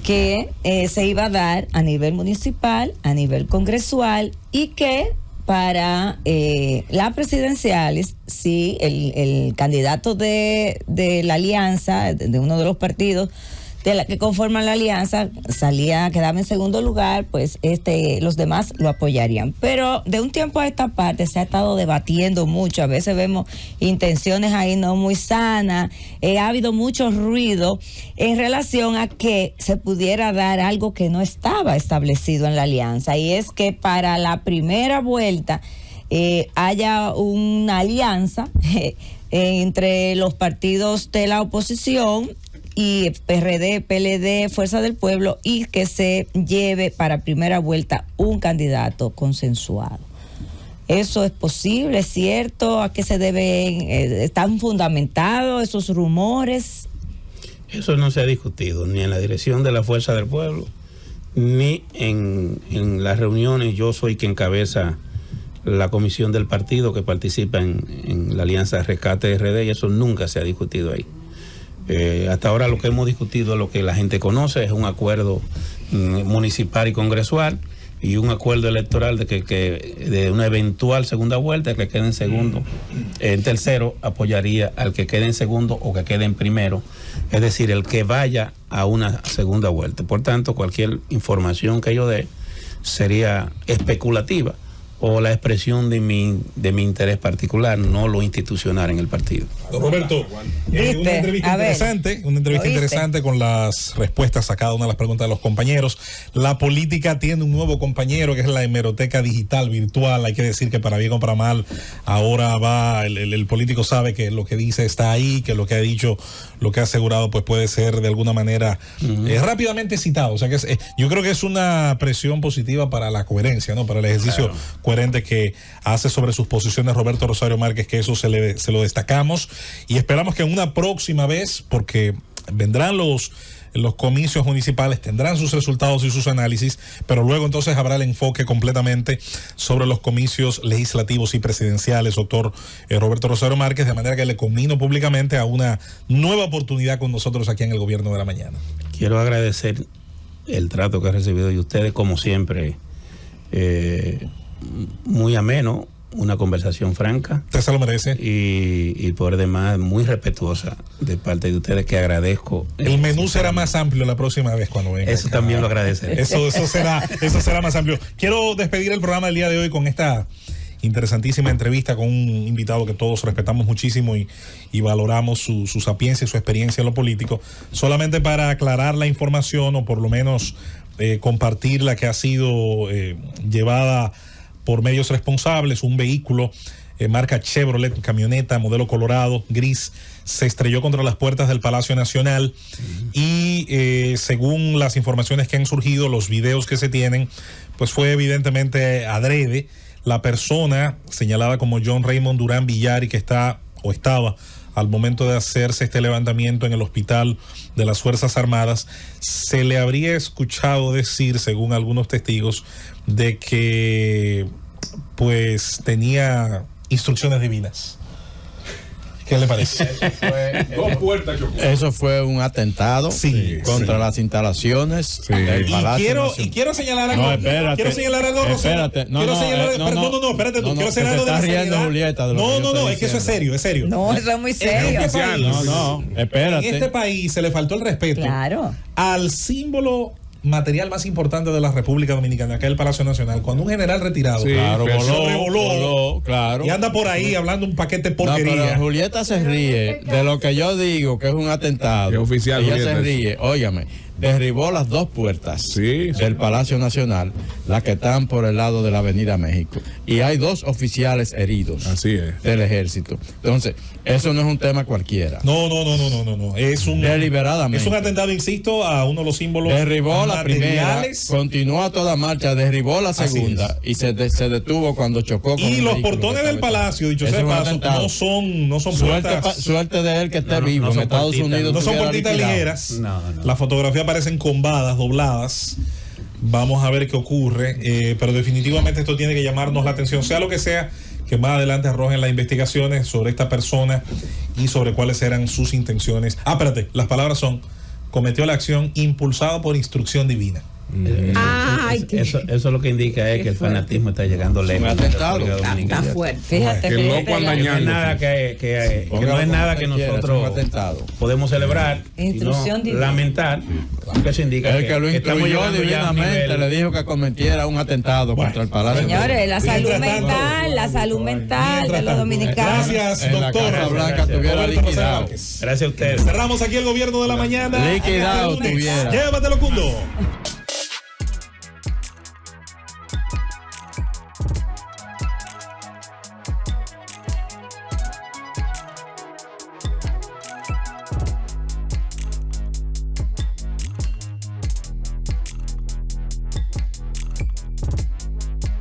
Speaker 9: que se iba a dar a nivel municipal, a nivel congresual, y que para las presidenciales, si el candidato de la alianza, de uno de los partidos de la que conforman la alianza, quedaba en segundo lugar, pues los demás lo apoyarían. Pero de un tiempo a esta parte se ha estado debatiendo mucho, a veces vemos intenciones ahí no muy sanas, ha habido mucho ruido en relación a que se pudiera dar algo que no estaba establecido en la alianza, y es que para la primera vuelta haya una alianza entre los partidos de la oposición y PRD, PLD, Fuerza del Pueblo, y que se lleve para primera vuelta un candidato consensuado. ¿Eso es posible? ¿Es cierto? ¿A qué se deben? ¿Están fundamentados esos rumores?
Speaker 2: Eso no se ha discutido ni en la dirección de la Fuerza del Pueblo, ni en las reuniones. Yo soy quien encabeza la comisión del partido que participa en la Alianza Rescate RD, y eso nunca se ha discutido ahí. Hasta ahora lo que hemos discutido, lo que la gente conoce, es un acuerdo municipal y congresual y un acuerdo electoral de una eventual segunda vuelta. Que quede en segundo, en tercero apoyaría al que quede en segundo o que quede en primero, es decir, el que vaya a una segunda vuelta. Por tanto, cualquier información que yo dé sería especulativa o la expresión de mi interés particular, no lo institucional en el partido.
Speaker 1: Roberto, una entrevista interesante con las respuestas a cada una de las preguntas de los compañeros. La política tiene un nuevo compañero, que es la hemeroteca digital virtual. Hay que decir que para bien o para mal, ahora va, el político sabe que lo que dice está ahí, que lo que ha dicho, lo que ha asegurado, pues puede ser de alguna manera rápidamente citado. O sea que yo creo que es una presión positiva para la coherencia, ¿no? Para el ejercicio coherente que hace sobre sus posiciones Roberto Rosario Márquez, que eso se lo destacamos, y esperamos que en una próxima vez, porque vendrán los comicios municipales, tendrán sus resultados y sus análisis, pero luego entonces habrá el enfoque completamente sobre los comicios legislativos y presidenciales, doctor Roberto Rosario Márquez, de manera que le conmino públicamente a una nueva oportunidad con nosotros aquí en el Gobierno de la Mañana.
Speaker 2: Quiero agradecer el trato que he recibido de ustedes, como siempre, muy ameno, una conversación franca.
Speaker 1: Usted se lo merece.
Speaker 2: Y por demás, muy respetuosa de parte de ustedes, que agradezco.
Speaker 1: El menú será más amplio la próxima vez cuando venga.
Speaker 2: Eso también lo agradeceré.
Speaker 1: Eso será más amplio. Quiero despedir el programa del día de hoy con esta interesantísima entrevista con un invitado que todos respetamos muchísimo y valoramos su sapiencia y su experiencia en lo político. Solamente para aclarar la información, o por lo menos compartir la que ha sido llevada por medios responsables. Un vehículo marca Chevrolet, camioneta modelo Colorado, gris, se estrelló contra las puertas del Palacio Nacional y según las informaciones que han surgido, los videos que se tienen, pues fue evidentemente adrede. La persona señalada como John Raymond Durán Villar, y que estaba al momento de hacerse este levantamiento en el hospital de las Fuerzas Armadas, se le habría escuchado decir, según algunos testigos, de que pues tenía instrucciones divinas. ¿Qué le parece?
Speaker 3: Eso fue un atentado contra las instalaciones del Palacio Nacional.
Speaker 1: Y quiero señalar algo.
Speaker 3: No, espérate.
Speaker 1: Quiero señalar algo, Rosario.
Speaker 3: Espérate.
Speaker 1: Quiero señalar algo de la seriedad.
Speaker 3: Julieta,
Speaker 1: no, es que eso es serio, es serio.
Speaker 9: No, eso es muy serio.
Speaker 3: Espérate.
Speaker 1: En este país se le faltó el respeto
Speaker 9: Claro.
Speaker 1: al símbolo material más importante de la República Dominicana, que es el Palacio Nacional. Cuando un general retirado
Speaker 3: voló, claro,
Speaker 1: y anda por ahí hablando un paquete de porquería.
Speaker 3: No, pero Julieta se ríe de lo que yo digo, que es un atentado.
Speaker 5: Es oficial,
Speaker 3: ella
Speaker 5: Julieta.
Speaker 3: se ríe, óigame, derribó las dos puertas del Palacio Nacional, las que están por el lado de la Avenida México, y hay 2 oficiales heridos del ejército. Entonces, eso no es un tema cualquiera.
Speaker 1: No. Es
Speaker 3: deliberadamente.
Speaker 1: Es un atentado, insisto, a uno de los símbolos.
Speaker 3: Derribó la primera, continuó a toda marcha, derribó la segunda y se detuvo cuando chocó con
Speaker 1: y los portones del Palacio, dicho sea de paso, no son puertas.
Speaker 3: Suerte de él que esté vivo. En Estados Unidos
Speaker 1: no son puertitas ligeras.
Speaker 3: No.
Speaker 1: La fotografía parecen combadas, dobladas. Vamos a ver qué ocurre, pero definitivamente esto tiene que llamarnos la atención, sea lo que sea que más adelante arrojen las investigaciones sobre esta persona y sobre cuáles eran sus intenciones. Espérate, las palabras son: cometió la acción impulsado por instrucción divina.
Speaker 2: Eso lo que indica es que el fanatismo está llegando lejos.
Speaker 9: Está fuerte. Fíjate,
Speaker 5: que loco anda
Speaker 2: no es nada que no es nada que nosotros podemos celebrar,
Speaker 9: instrucción divina,
Speaker 2: lamentar, que eso indica
Speaker 3: el que lo instruyó divinamente le dijo que cometiera un atentado contra el Palacio.
Speaker 9: Señores, la salud mental de los dominicanos.
Speaker 1: Gracias, doctor.
Speaker 3: La Casa Blanca tuviera liquidado.
Speaker 2: Gracias a ustedes.
Speaker 1: Cerramos aquí el Gobierno de la Mañana.
Speaker 3: Liquidado tuviera.
Speaker 1: Llévatelo, Cundo.